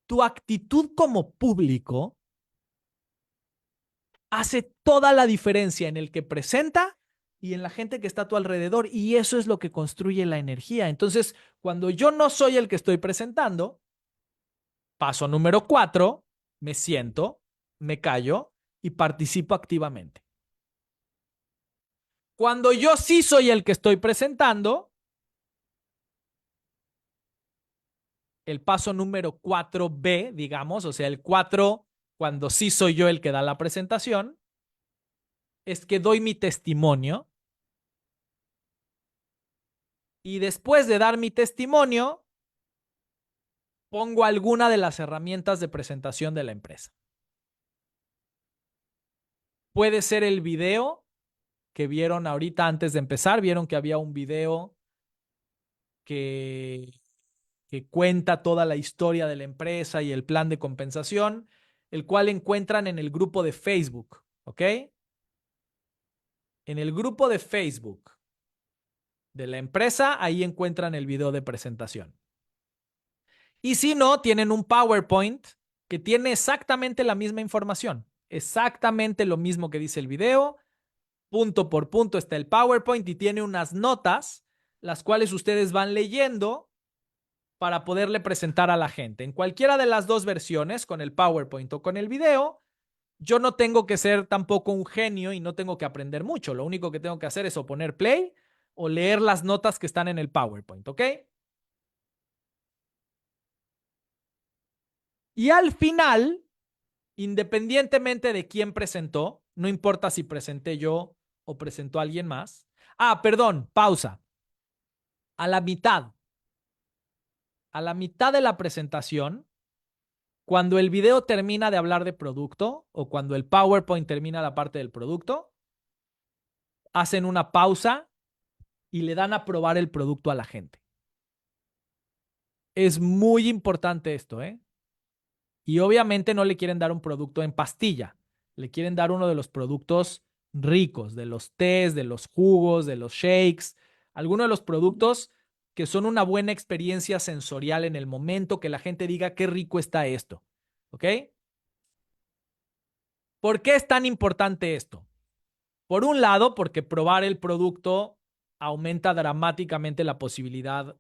Tu actitud como público hace toda la diferencia en el que presenta y en la gente que está a tu alrededor. Y eso es lo que construye la energía. Entonces, cuando yo no soy el que estoy presentando, paso número 4, me siento, me callo y participo activamente. Cuando yo sí soy el que estoy presentando, el paso número 4B, digamos, o sea, el 4, cuando sí soy yo el que da la presentación, es que doy mi testimonio y después de dar mi testimonio, pongo alguna de las herramientas de presentación de la empresa. Puede ser el video que vieron ahorita antes de empezar, vieron que había un video que, que cuenta toda la historia de la empresa y el plan de compensación, el cual encuentran en el grupo de Facebook, ¿ok? En el grupo de Facebook de la empresa, ahí encuentran el video de presentación. Y si no, tienen un PowerPoint que tiene exactamente la misma información, exactamente lo mismo que dice el video, punto por punto está el PowerPoint y tiene unas notas, las cuales ustedes van leyendo para poderle presentar a la gente. En cualquiera de las dos versiones, con el PowerPoint o con el video, yo no tengo que ser tampoco un genio y no tengo que aprender mucho. Lo único que tengo que hacer es o poner play o leer las notas que están en el PowerPoint, ¿ok? Y al final, independientemente de quién presentó, no importa si presenté yo o presentó alguien más. Ah, perdón, pausa. A la mitad, a la mitad de la presentación, cuando el video termina de hablar de producto o cuando el PowerPoint termina la parte del producto, hacen una pausa y le dan a probar el producto a la gente. Es muy importante esto, ¿eh? Y obviamente no le quieren dar un producto en pastilla, le quieren dar uno de los productos ricos, de los tés, de los jugos, de los shakes, algunos de los productos que son una buena experiencia sensorial en el momento que la gente diga qué rico está esto, ¿ok? ¿Por qué es tan importante esto? Por un lado, porque probar el producto aumenta dramáticamente la posibilidad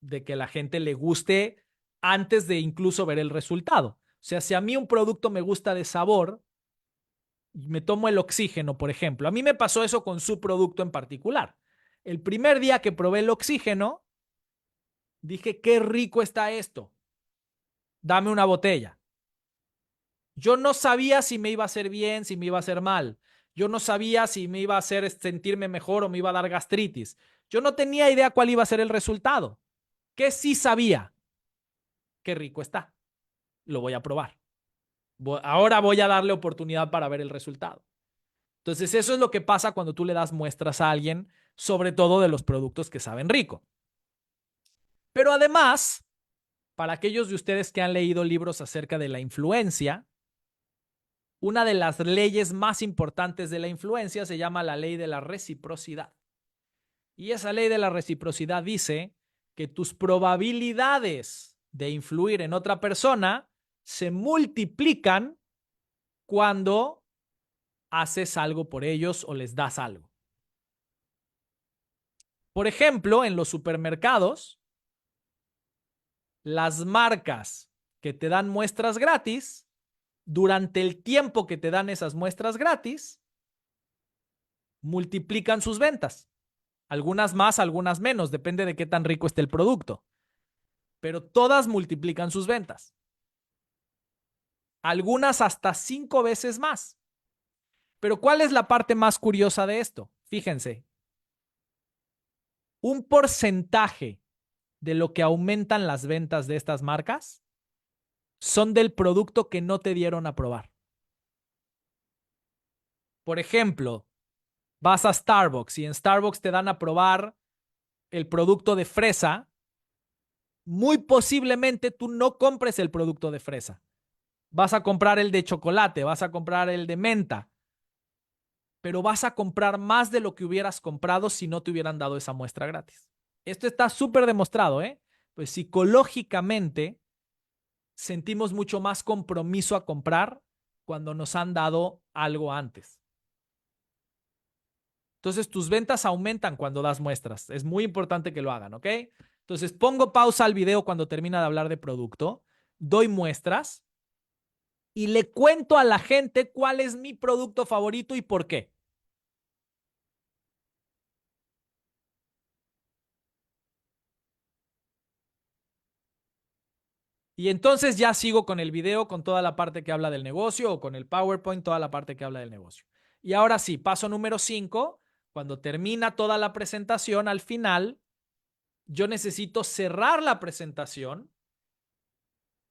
de que la gente le guste antes de incluso ver el resultado. O sea, si a mí un producto me gusta de sabor, me tomo el oxígeno, por ejemplo. A mí me pasó eso con su producto en particular. El primer día que probé el oxígeno, dije, qué rico está esto. Dame una botella. Yo no sabía si me iba a hacer bien, si me iba a hacer mal. Yo no sabía si me iba a hacer sentirme mejor o me iba a dar gastritis. Yo no tenía idea cuál iba a ser el resultado. ¿Qué sí sabía? Qué rico está. Lo voy a probar. Ahora voy a darle oportunidad para ver el resultado. Entonces, eso es lo que pasa cuando tú le das muestras a alguien, sobre todo de los productos que saben rico. Pero además, para aquellos de ustedes que han leído libros acerca de la influencia, una de las leyes más importantes de la influencia se llama la ley de la reciprocidad. Y esa ley de la reciprocidad dice que tus probabilidades de influir en otra persona se multiplican cuando haces algo por ellos o les das algo. Por ejemplo, en los supermercados, las marcas que te dan muestras gratis, durante el tiempo que te dan esas muestras gratis, multiplican sus ventas. Algunas más, algunas menos, depende de qué tan rico esté el producto. Pero todas multiplican sus ventas. Algunas hasta 5 veces más. Pero ¿cuál es la parte más curiosa de esto? Fíjense, un porcentaje de lo que aumentan las ventas de estas marcas son del producto que no te dieron a probar. Por ejemplo, vas a Starbucks y en Starbucks te dan a probar el producto de fresa, muy posiblemente tú no compres el producto de fresa. Vas a comprar el de chocolate, vas a comprar el de menta, pero vas a comprar más de lo que hubieras comprado si no te hubieran dado esa muestra gratis. Esto está súper demostrado, ¿eh? Pues psicológicamente sentimos mucho más compromiso a comprar cuando nos han dado algo antes. Entonces, tus ventas aumentan cuando das muestras. Es muy importante que lo hagan, ¿ok? Entonces, pongo pausa al video cuando termina de hablar de producto, doy muestras y le cuento a la gente cuál es mi producto favorito y por qué. Y entonces ya sigo con el video, con toda la parte que habla del negocio o con el PowerPoint, toda la parte que habla del negocio. Y ahora sí, paso número 5, cuando termina toda la presentación, al final, yo necesito cerrar la presentación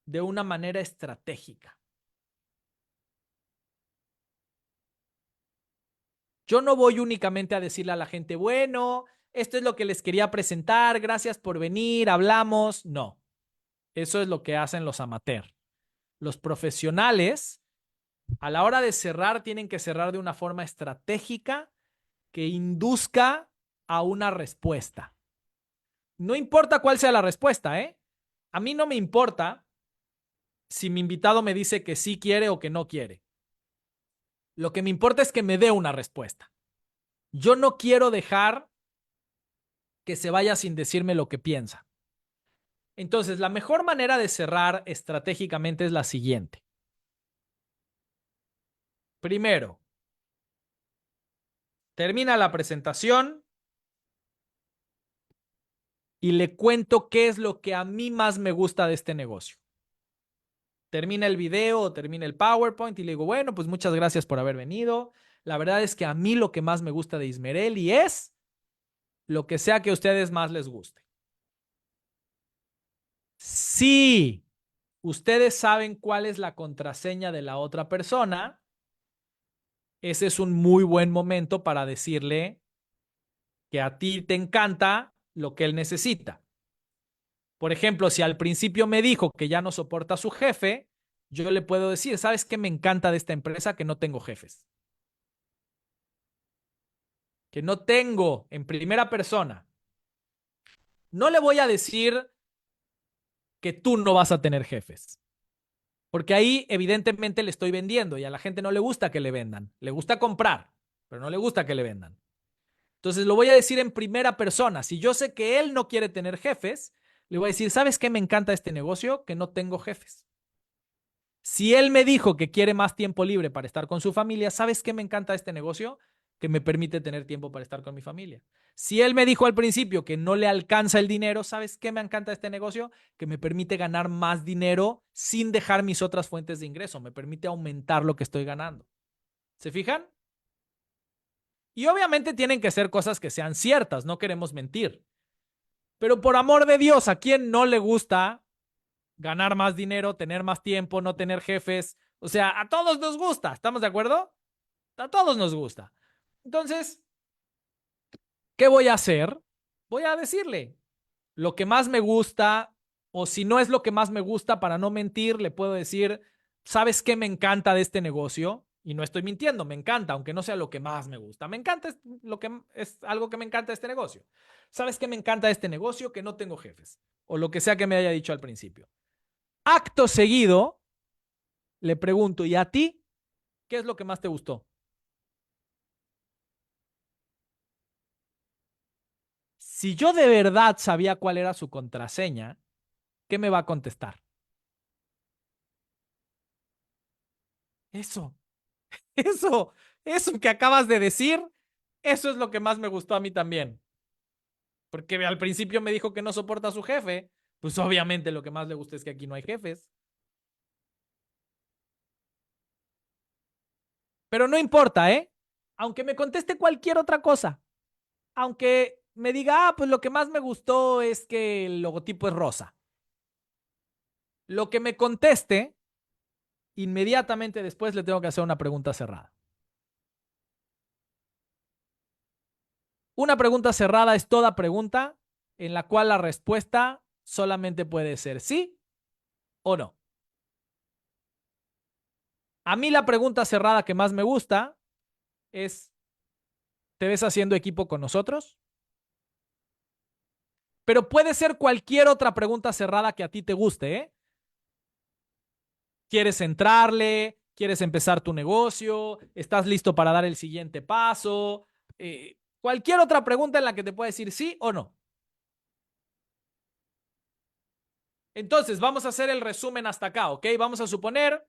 de una manera estratégica. Yo no voy únicamente a decirle a la gente, bueno, esto es lo que les quería presentar, gracias por venir, hablamos. No, eso es lo que hacen los amateurs. Los profesionales, a la hora de cerrar, tienen que cerrar de una forma estratégica que induzca a una respuesta. No importa cuál sea la respuesta, ¿eh? A mí no me importa si mi invitado me dice que sí quiere o que no quiere. Lo que me importa es que me dé una respuesta. Yo no quiero dejar que se vaya sin decirme lo que piensa. Entonces, la mejor manera de cerrar estratégicamente es la siguiente. Primero, termina la presentación y le cuento qué es lo que a mí más me gusta de este negocio. Termina el video o termina el PowerPoint y le digo, bueno, pues muchas gracias por haber venido. La verdad es que a mí lo que más me gusta de Ismerelli es lo que sea que a ustedes más les guste. Si ustedes saben cuál es la contraseña de la otra persona, ese es un muy buen momento para decirle que a ti te encanta lo que él necesita. Por ejemplo, si al principio me dijo que ya no soporta a su jefe, yo le puedo decir, ¿sabes qué me encanta de esta empresa? Que no tengo jefes. Que no tengo en primera persona. No le voy a decir que tú no vas a tener jefes. Porque ahí evidentemente le estoy vendiendo y a la gente no le gusta que le vendan. Le gusta comprar, pero no le gusta que le vendan. Entonces lo voy a decir en primera persona. Si yo sé que él no quiere tener jefes, le voy a decir, ¿sabes qué me encanta este negocio? Que no tengo jefes. Si él me dijo que quiere más tiempo libre para estar con su familia, ¿sabes qué me encanta este negocio? Que me permite tener tiempo para estar con mi familia. Si él me dijo al principio que no le alcanza el dinero, ¿sabes qué me encanta este negocio? Que me permite ganar más dinero sin dejar mis otras fuentes de ingreso. Me permite aumentar lo que estoy ganando. ¿Se fijan? Y obviamente tienen que ser cosas que sean ciertas, no queremos mentir. Pero por amor de Dios, ¿a quién no le gusta ganar más dinero, tener más tiempo, no tener jefes? O sea, a todos nos gusta, ¿estamos de acuerdo? A todos nos gusta. Entonces, ¿qué voy a hacer? Voy a decirle lo que más me gusta, o si no es lo que más me gusta, para no mentir, le puedo decir, ¿sabes qué me encanta de este negocio? Y no estoy mintiendo, me encanta, aunque no sea lo que más me gusta. Me encanta lo que es algo que me encanta de este negocio. ¿Sabes qué me encanta de este negocio? Que no tengo jefes, o lo que sea que me haya dicho al principio. Acto seguido, le pregunto, ¿y a ti qué es lo que más te gustó? Si yo de verdad sabía cuál era su contraseña, ¿qué me va a contestar? Eso, eso, eso que acabas de decir, eso es lo que más me gustó a mí también. Porque al principio me dijo que no soporta a su jefe, pues obviamente lo que más le gusta es que aquí no hay jefes. Pero no importa, ¿eh? Aunque me conteste cualquier otra cosa. Aunque me diga, pues lo que más me gustó es que el logotipo es rosa. Lo que me conteste, inmediatamente después le tengo que hacer una pregunta cerrada. Una pregunta cerrada es toda pregunta en la cual la respuesta solamente puede ser sí o no. A mí la pregunta cerrada que más me gusta es, ¿te ves haciendo equipo con nosotros? Pero puede ser cualquier otra pregunta cerrada que a ti te guste, ¿eh? ¿Quieres entrarle? ¿Quieres empezar tu negocio? ¿Estás listo para dar el siguiente paso? Cualquier otra pregunta en la que te pueda decir sí o no. Entonces, vamos a hacer el resumen hasta acá, ¿ok? Vamos a suponer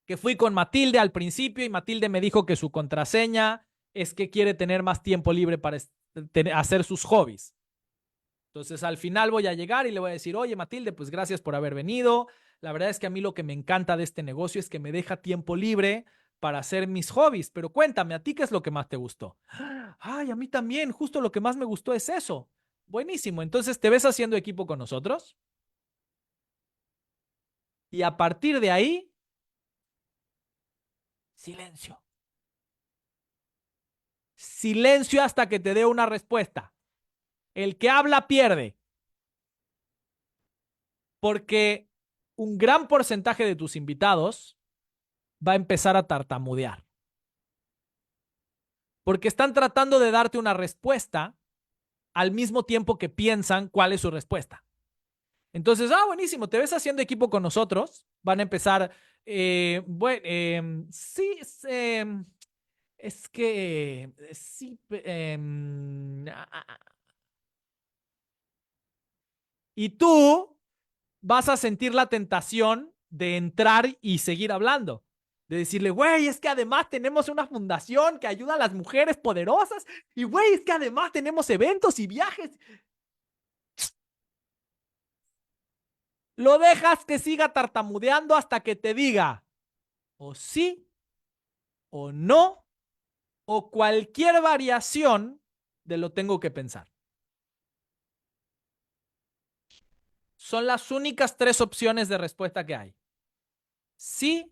que fui con Matilde al principio y Matilde me dijo que su contraseña es que quiere tener más tiempo libre para hacer sus hobbies. Entonces al final voy a llegar y le voy a decir, oye Matilde, pues gracias por haber venido. La verdad es que a mí lo que me encanta de este negocio es que me deja tiempo libre para hacer mis hobbies. Pero cuéntame, ¿a ti qué es lo que más te gustó? Ay, a mí también, justo lo que más me gustó es eso. Buenísimo, entonces ¿te ves haciendo equipo con nosotros? Y a partir de ahí, silencio. Silencio hasta que te dé una respuesta. El que habla pierde, porque un gran porcentaje de tus invitados va a empezar a tartamudear, porque están tratando de darte una respuesta al mismo tiempo que piensan cuál es su respuesta. Entonces, buenísimo, te ves haciendo equipo con nosotros. Van a empezar, sí, es que, sí, y tú vas a sentir la tentación de entrar y seguir hablando. De decirle, güey, es que además tenemos una fundación que ayuda a las mujeres poderosas. Y güey, es que además tenemos eventos y viajes. Lo dejas que siga tartamudeando hasta que te diga o sí o no o cualquier variación de lo tengo que pensar. Son las únicas tres opciones de respuesta que hay. Sí,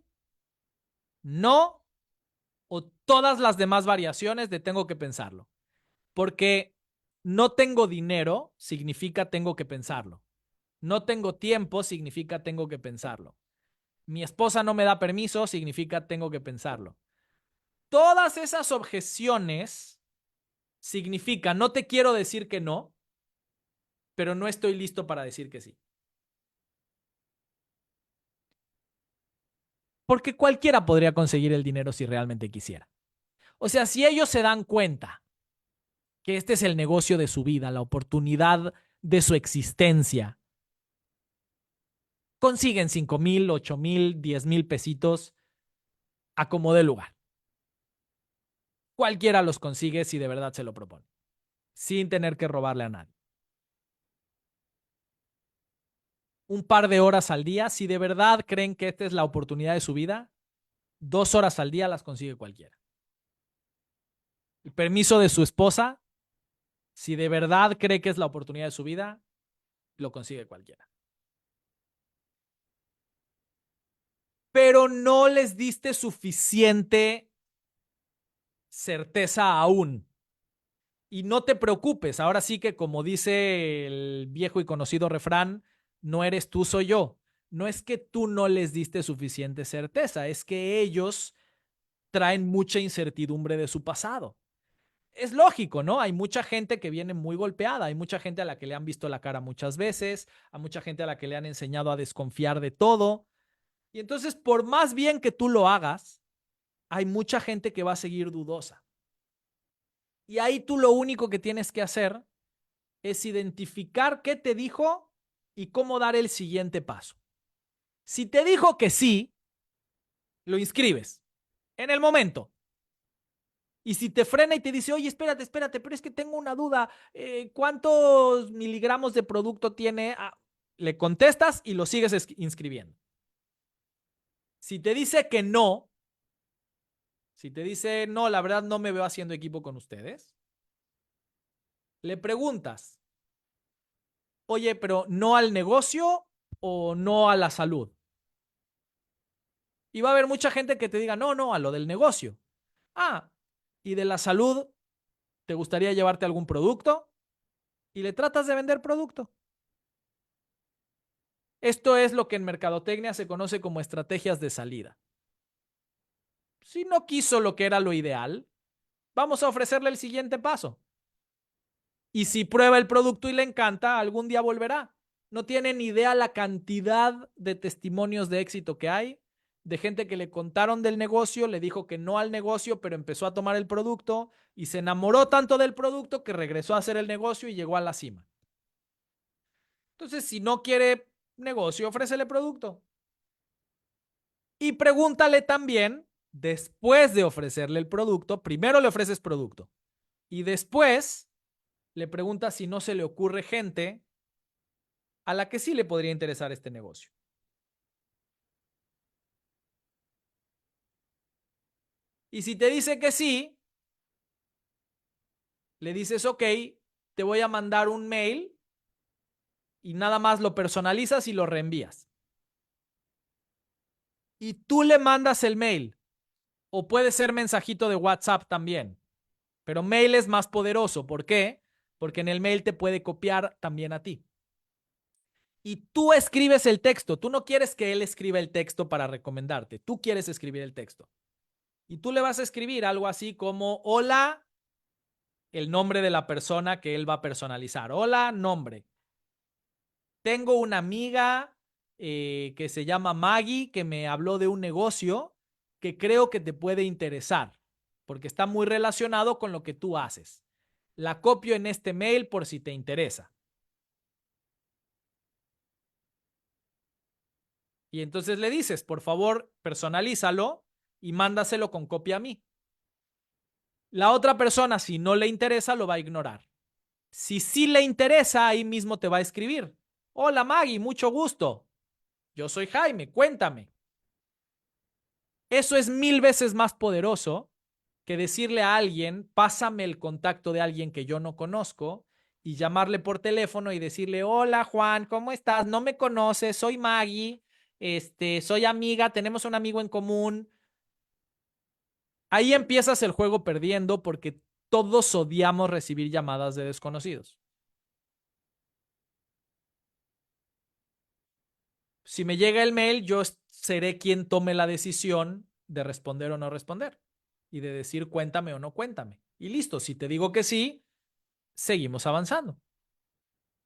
no o todas las demás variaciones de tengo que pensarlo. Porque no tengo dinero significa tengo que pensarlo. No tengo tiempo significa tengo que pensarlo. Mi esposa no me da permiso significa tengo que pensarlo. Todas esas objeciones significan no te quiero decir que no, pero no estoy listo para decir que sí. Porque cualquiera podría conseguir el dinero si realmente quisiera. O sea, si ellos se dan cuenta que este es el negocio de su vida, la oportunidad de su existencia, consiguen 5,000, 8,000, 10,000 pesitos a como dé lugar. Cualquiera los consigue si de verdad se lo propone, sin tener que robarle a nadie. Un par de horas al día, si de verdad creen que esta es la oportunidad de su vida, 2 horas al día las consigue cualquiera. El permiso de su esposa, si de verdad cree que es la oportunidad de su vida, lo consigue cualquiera. Pero no les diste suficiente certeza aún. Y no te preocupes, ahora sí que como dice el viejo y conocido refrán, no eres tú, soy yo. No es que tú no les diste suficiente certeza, es que ellos traen mucha incertidumbre de su pasado. Es lógico, ¿no? Hay mucha gente que viene muy golpeada, hay mucha gente a la que le han visto la cara muchas veces, a mucha gente a la que le han enseñado a desconfiar de todo. Y entonces, por más bien que tú lo hagas, hay mucha gente que va a seguir dudosa. Y ahí tú lo único que tienes que hacer es identificar qué te dijo y cómo dar el siguiente paso. Si te dijo que sí, lo inscribes en el momento. Y si te frena y te dice, oye, espérate, espérate, pero es que tengo una duda, ¿cuántos miligramos de producto tiene? Le contestas y lo sigues inscribiendo. Si te dice que no, Si te dice, no, la verdad no me veo haciendo equipo con ustedes, le preguntas, oye, pero ¿no al negocio o no a la salud? Y va a haber mucha gente que te diga, no, no, a lo del negocio. Ah, ¿y de la salud te gustaría llevarte algún producto? Y le tratas de vender producto. Esto es lo que en mercadotecnia se conoce como estrategias de salida. Si no quiso lo que era lo ideal, vamos a ofrecerle el siguiente paso. Y si prueba el producto y le encanta, algún día volverá. No tienen ni idea la cantidad de testimonios de éxito que hay, de gente que le contaron del negocio, le dijo que no al negocio, pero empezó a tomar el producto y se enamoró tanto del producto que regresó a hacer el negocio y llegó a la cima. Entonces, si no quiere negocio, ofrécele producto. Y pregúntale también, después de ofrecerle el producto, primero le ofreces producto y después le preguntas si no se le ocurre gente a la que sí le podría interesar este negocio. Y si te dice que sí, le dices, ok, te voy a mandar un mail y nada más lo personalizas y lo reenvías. Y tú le mandas el mail. O puede ser mensajito de WhatsApp también. Pero mail es más poderoso. ¿Por qué? Porque en el mail te puede copiar también a ti. Y tú escribes el texto. Tú no quieres que él escriba el texto para recomendarte. Tú quieres escribir el texto. Y tú le vas a escribir algo así como, hola, el nombre de la persona que él va a personalizar. Hola, nombre. Tengo una amiga que se llama Maggie que me habló de un negocio que creo que te puede interesar porque está muy relacionado con lo que tú haces. La copio en este mail por si te interesa. Y entonces le dices, por favor, personalízalo y mándaselo con copia a mí. La otra persona, si no le interesa, lo va a ignorar. Si sí le interesa, ahí mismo te va a escribir. Hola Maggie, mucho gusto. Yo soy Jaime, cuéntame. Eso es 1000 veces más poderoso que decirle a alguien, pásame el contacto de alguien que yo no conozco y llamarle por teléfono y decirle, hola Juan, ¿cómo estás? No me conoces, soy Maggie, soy amiga, tenemos un amigo en común. Ahí empiezas el juego perdiendo porque todos odiamos recibir llamadas de desconocidos. Si me llega el mail, yo seré quien tome la decisión de responder o no responder y de decir cuéntame o no cuéntame. Y listo, si te digo que sí, seguimos avanzando.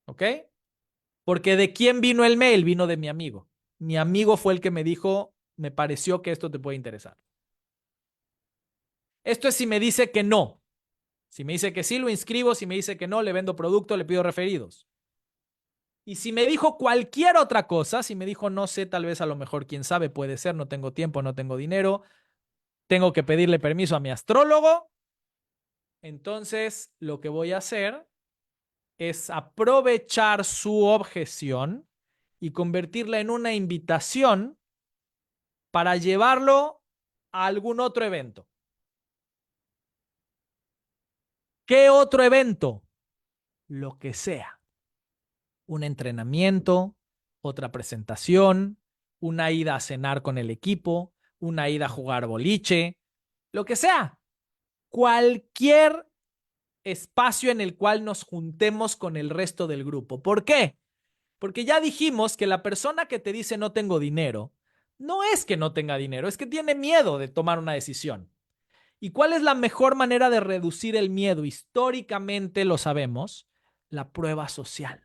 ¿Ok? Porque ¿de quién vino el mail? Vino de mi amigo. Mi amigo fue el que me dijo, me pareció que esto te puede interesar. Esto es si me dice que no. Si me dice que sí, lo inscribo. Si me dice que no, le vendo producto, le pido referidos. Y si me dijo cualquier otra cosa, si me dijo no sé, tal vez a lo mejor, quién sabe, puede ser, no tengo tiempo, no tengo dinero, tengo que pedirle permiso a mi astrólogo, entonces lo que voy a hacer es aprovechar su objeción y convertirla en una invitación para llevarlo a algún otro evento. ¿Qué otro evento? Lo que sea. Un entrenamiento, otra presentación, una ida a cenar con el equipo, una ida a jugar boliche, lo que sea. Cualquier espacio en el cual nos juntemos con el resto del grupo. ¿Por qué? Porque ya dijimos que la persona que te dice no tengo dinero, no es que no tenga dinero, es que tiene miedo de tomar una decisión. ¿Y cuál es la mejor manera de reducir el miedo? Históricamente lo sabemos, la prueba social.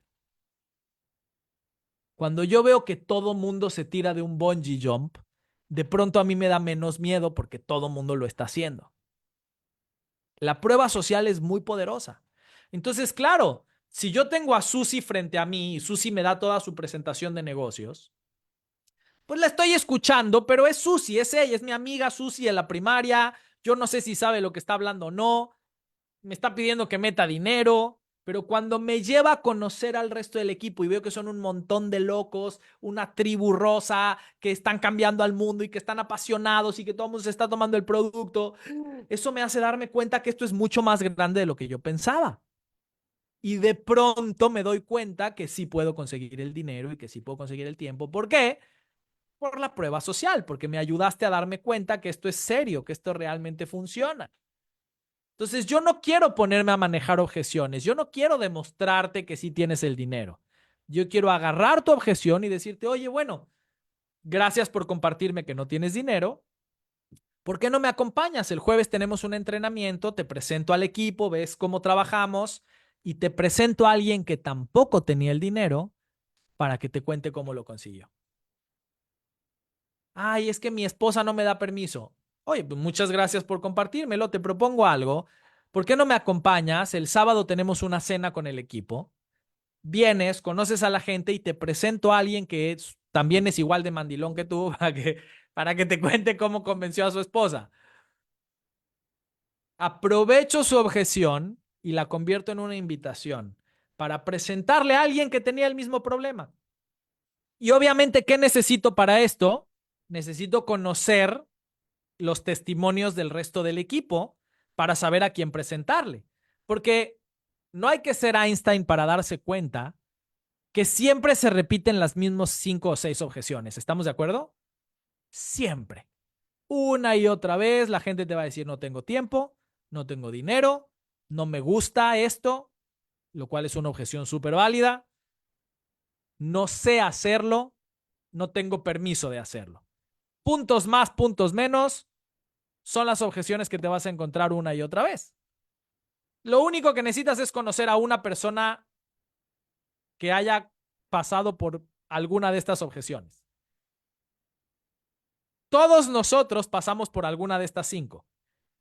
Cuando yo veo que todo mundo se tira de un bungee jump, de pronto a mí me da menos miedo porque todo mundo lo está haciendo. La prueba social es muy poderosa. Entonces, claro, si yo tengo a Susi frente a mí y Susi me da toda su presentación de negocios, pues la estoy escuchando, pero es Susi, es ella, es mi amiga Susi de la primaria. Yo no sé si sabe lo que está hablando o no. Me está pidiendo que meta dinero, Pero cuando me lleva a conocer al resto del equipo y veo que son un montón de locos, una tribu rosa, que están cambiando al mundo y que están apasionados y que todo el mundo se está tomando el producto, eso me hace darme cuenta que esto es mucho más grande de lo que yo pensaba. Y de pronto me doy cuenta que sí puedo conseguir el dinero y que sí puedo conseguir el tiempo. ¿Por qué? Por la prueba social, porque me ayudaste a darme cuenta que esto es serio, que esto realmente funciona. Entonces, yo no quiero ponerme a manejar objeciones. Yo no quiero demostrarte que sí tienes el dinero. Yo quiero agarrar tu objeción y decirte, oye, bueno, gracias por compartirme que no tienes dinero. ¿Por qué no me acompañas? El jueves tenemos un entrenamiento, te presento al equipo, ves cómo trabajamos y te presento a alguien que tampoco tenía el dinero para que te cuente cómo lo consiguió. Ay, es que mi esposa no me da permiso. Oye, pues muchas gracias por compartírmelo. Te propongo algo. ¿Por qué no me acompañas? El sábado tenemos una cena con el equipo. Vienes, conoces a la gente y te presento a alguien que también es igual de mandilón que tú para que te cuente cómo convenció a su esposa. Aprovecho su objeción y la convierto en una invitación para presentarle a alguien que tenía el mismo problema. Y obviamente, ¿qué necesito para esto? Necesito conocer los testimonios del resto del equipo para saber a quién presentarle. Porque no hay que ser Einstein para darse cuenta que siempre se repiten las mismas 5 o 6 objeciones. ¿Estamos de acuerdo? Siempre. Una y otra vez la gente te va a decir no tengo tiempo, no tengo dinero, no me gusta esto, lo cual es una objeción súper válida, no sé hacerlo, no tengo permiso de hacerlo. Puntos más, puntos menos, son las objeciones que te vas a encontrar una y otra vez. Lo único que necesitas es conocer a una persona que haya pasado por alguna de estas objeciones. Todos nosotros pasamos por alguna de estas 5.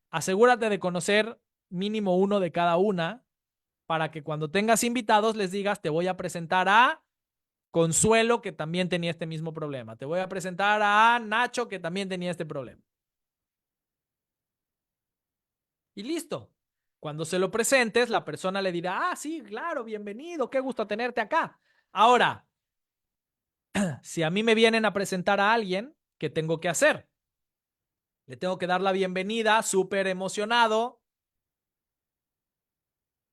Asegúrate de conocer mínimo uno de cada una para que cuando tengas invitados les digas, te voy a presentar a Consuelo, que también tenía este mismo problema. Te voy a presentar a Nacho, que también tenía este problema. Y listo. Cuando se lo presentes, la persona le dirá, ah, sí, claro, bienvenido, qué gusto tenerte acá. Ahora, si a mí me vienen a presentar a alguien, ¿qué tengo que hacer? Le tengo que dar la bienvenida, súper emocionado.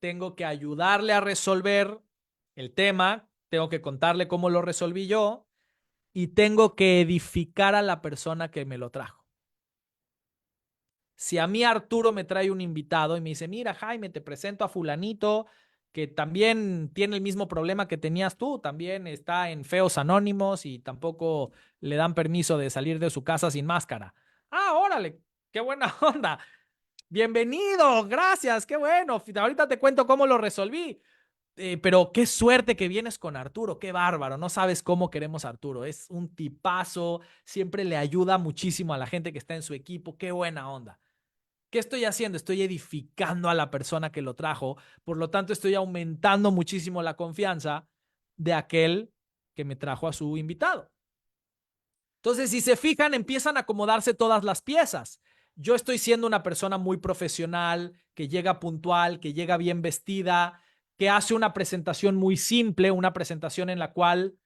Tengo que ayudarle a resolver el tema, tengo que contarle cómo lo resolví yo y tengo que edificar a la persona que me lo trajo. Si a mí Arturo me trae un invitado y me dice, mira, Jaime, te presento a fulanito que también tiene el mismo problema que tenías tú, también está en Feos Anónimos y tampoco le dan permiso de salir de su casa sin máscara. Ah, órale, qué buena onda. Bienvenido, gracias, qué bueno. Ahorita te cuento cómo lo resolví. Pero qué suerte que vienes con Arturo, qué bárbaro. No sabes cómo queremos a Arturo. Es un tipazo, siempre le ayuda muchísimo a la gente que está en su equipo. Qué buena onda. ¿Qué estoy haciendo? Estoy edificando a la persona que lo trajo. Por lo tanto, estoy aumentando muchísimo la confianza de aquel que me trajo a su invitado. Entonces, si se fijan, empiezan a acomodarse todas las piezas. Yo estoy siendo una persona muy profesional, que llega puntual, que llega bien vestida, que hace una presentación muy simple, una presentación en la cual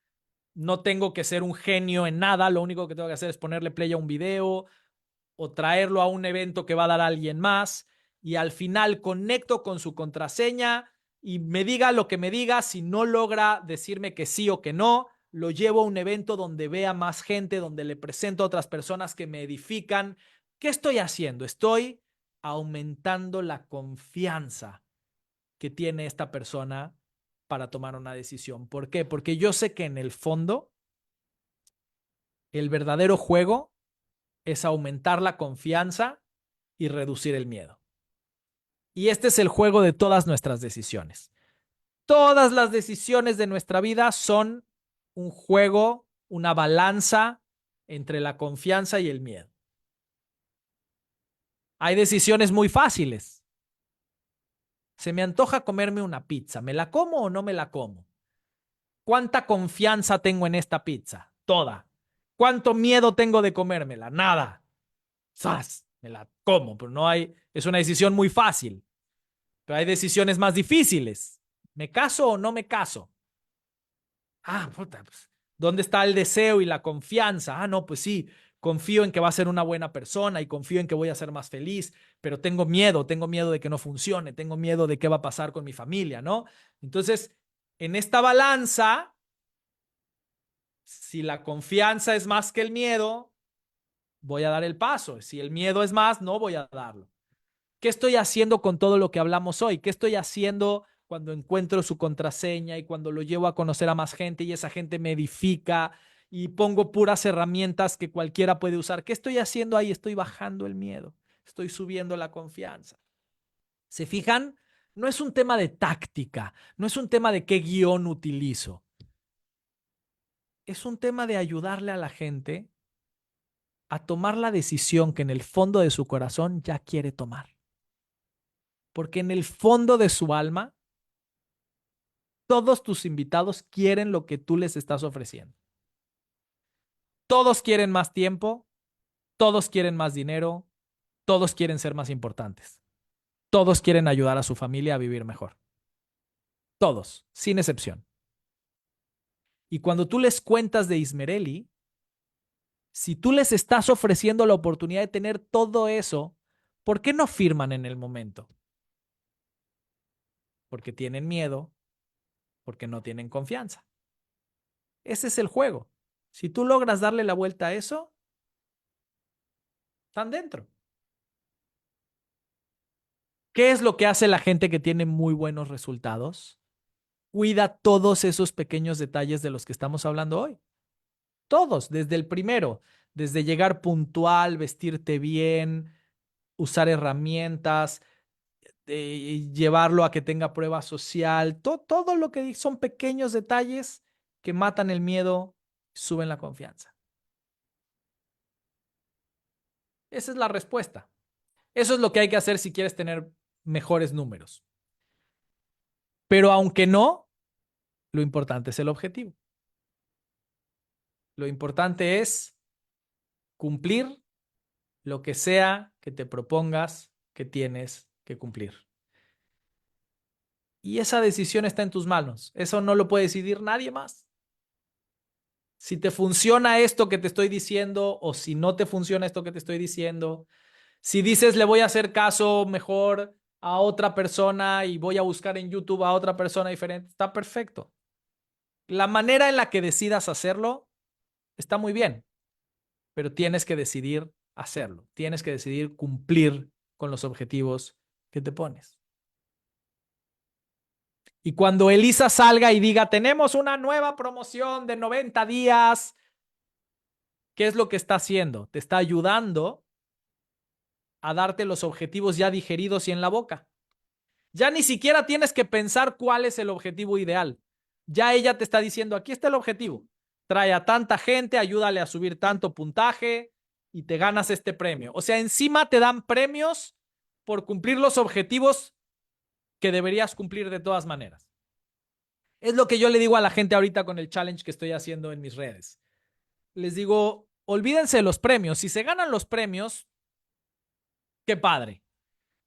no tengo que ser un genio en nada, lo único que tengo que hacer es ponerle play a un video o traerlo a un evento que va a dar a alguien más y al final conecto con su contraseña y me diga lo que me diga, si no logra decirme que sí o que no, lo llevo a un evento donde vea más gente, donde le presento a otras personas que me edifican. ¿Qué estoy haciendo? Estoy aumentando la confianza que tiene esta persona para tomar una decisión. ¿Por qué? Porque yo sé que en el fondo el verdadero juego es aumentar la confianza y reducir el miedo. Y este es el juego de todas nuestras decisiones. Todas las decisiones de nuestra vida son un juego, una balanza entre la confianza y el miedo. Hay decisiones muy fáciles. Se me antoja comerme una pizza. ¿Me la como o no me la como? ¿Cuánta confianza tengo en esta pizza? Toda. ¿Cuánto miedo tengo de comérmela? Nada. ¡Sas! Me la como, pero no hay. Es una decisión muy fácil. Pero hay decisiones más difíciles. ¿Me caso o no me caso? Ah, puta, pues, ¿dónde está el deseo y la confianza? Ah, no, pues sí, confío en que va a ser una buena persona y confío en que voy a ser más feliz, pero tengo miedo de que no funcione, tengo miedo de qué va a pasar con mi familia, ¿no? Entonces, en esta balanza, si la confianza es más que el miedo, voy a dar el paso. Si el miedo es más, no voy a darlo. ¿Qué estoy haciendo con todo lo que hablamos hoy? ¿Qué estoy haciendo cuando encuentro su contraseña y cuando lo llevo a conocer a más gente y esa gente me edifica y pongo puras herramientas que cualquiera puede usar? ¿Qué estoy haciendo ahí? Estoy bajando el miedo, estoy subiendo la confianza. ¿Se fijan? No es un tema de táctica, no es un tema de qué guión utilizo. Es un tema de ayudarle a la gente a tomar la decisión que en el fondo de su corazón ya quiere tomar. Porque en el fondo de su alma, todos tus invitados quieren lo que tú les estás ofreciendo. Todos quieren más tiempo, todos quieren más dinero, todos quieren ser más importantes. Todos quieren ayudar a su familia a vivir mejor. Todos, sin excepción. Y cuando tú les cuentas de Ismerelli, si tú les estás ofreciendo la oportunidad de tener todo eso, ¿por qué no firman en el momento? Porque tienen miedo, porque no tienen confianza. Ese es el juego. Si tú logras darle la vuelta a eso, están dentro. ¿Qué es lo que hace la gente que tiene muy buenos resultados? Cuida todos esos pequeños detalles de los que estamos hablando hoy. Todos, desde el primero, desde llegar puntual, vestirte bien, usar herramientas, llevarlo a que tenga prueba social, todo lo que son pequeños detalles que matan el miedo, suben la confianza. Esa es la respuesta. Eso es lo que hay que hacer si quieres tener mejores números. Pero aunque no, lo importante es el objetivo. Lo importante es cumplir lo que sea que te propongas que tienes que cumplir. Y esa decisión está en tus manos. Eso no lo puede decidir nadie más. Si te funciona esto que te estoy diciendo o si no te funciona esto que te estoy diciendo, si dices le voy a hacer caso mejor a otra persona y voy a buscar en YouTube a otra persona diferente, está perfecto. La manera en la que decidas hacerlo está muy bien, pero tienes que decidir hacerlo. Tienes que decidir cumplir con los objetivos que te pones. Y cuando Elisa salga y diga, tenemos una nueva promoción de 90 días, ¿qué es lo que está haciendo? Te está ayudando a darte los objetivos ya digeridos y en la boca. Ya ni siquiera tienes que pensar cuál es el objetivo ideal. Ya ella te está diciendo, aquí está el objetivo. Trae a tanta gente, ayúdale a subir tanto puntaje y te ganas este premio. O sea, encima te dan premios por cumplir los objetivos que deberías cumplir de todas maneras. Es lo que yo le digo a la gente ahorita con el challenge que estoy haciendo en mis redes. Les digo, olvídense de los premios. Si se ganan los premios, qué padre.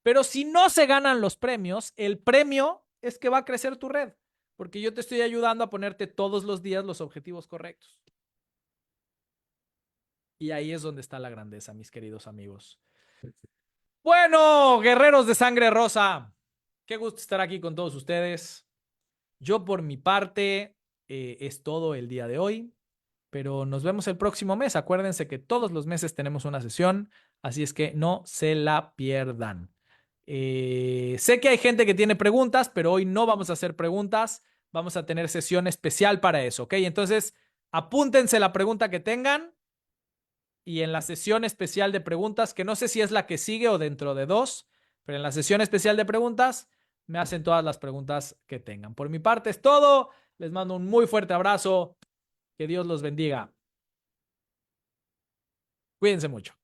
Pero si no se ganan los premios, el premio es que va a crecer tu red, porque yo te estoy ayudando a ponerte todos los días los objetivos correctos. Y ahí es donde está la grandeza, mis queridos amigos. Bueno, guerreros de sangre rosa, qué gusto estar aquí con todos ustedes. Yo por mi parte es todo el día de hoy, pero nos vemos el próximo mes. Acuérdense que todos los meses tenemos una sesión, así es que no se la pierdan. Sé que hay gente que tiene preguntas, pero hoy no vamos a hacer preguntas. Vamos a tener sesión especial para eso, ¿ok? Entonces, apúntense la pregunta que tengan y en la sesión especial de preguntas, que no sé si es la que sigue o dentro de dos, pero en la sesión especial de preguntas me hacen todas las preguntas que tengan. Por mi parte es todo. Les mando un muy fuerte abrazo. Que Dios los bendiga. Cuídense mucho.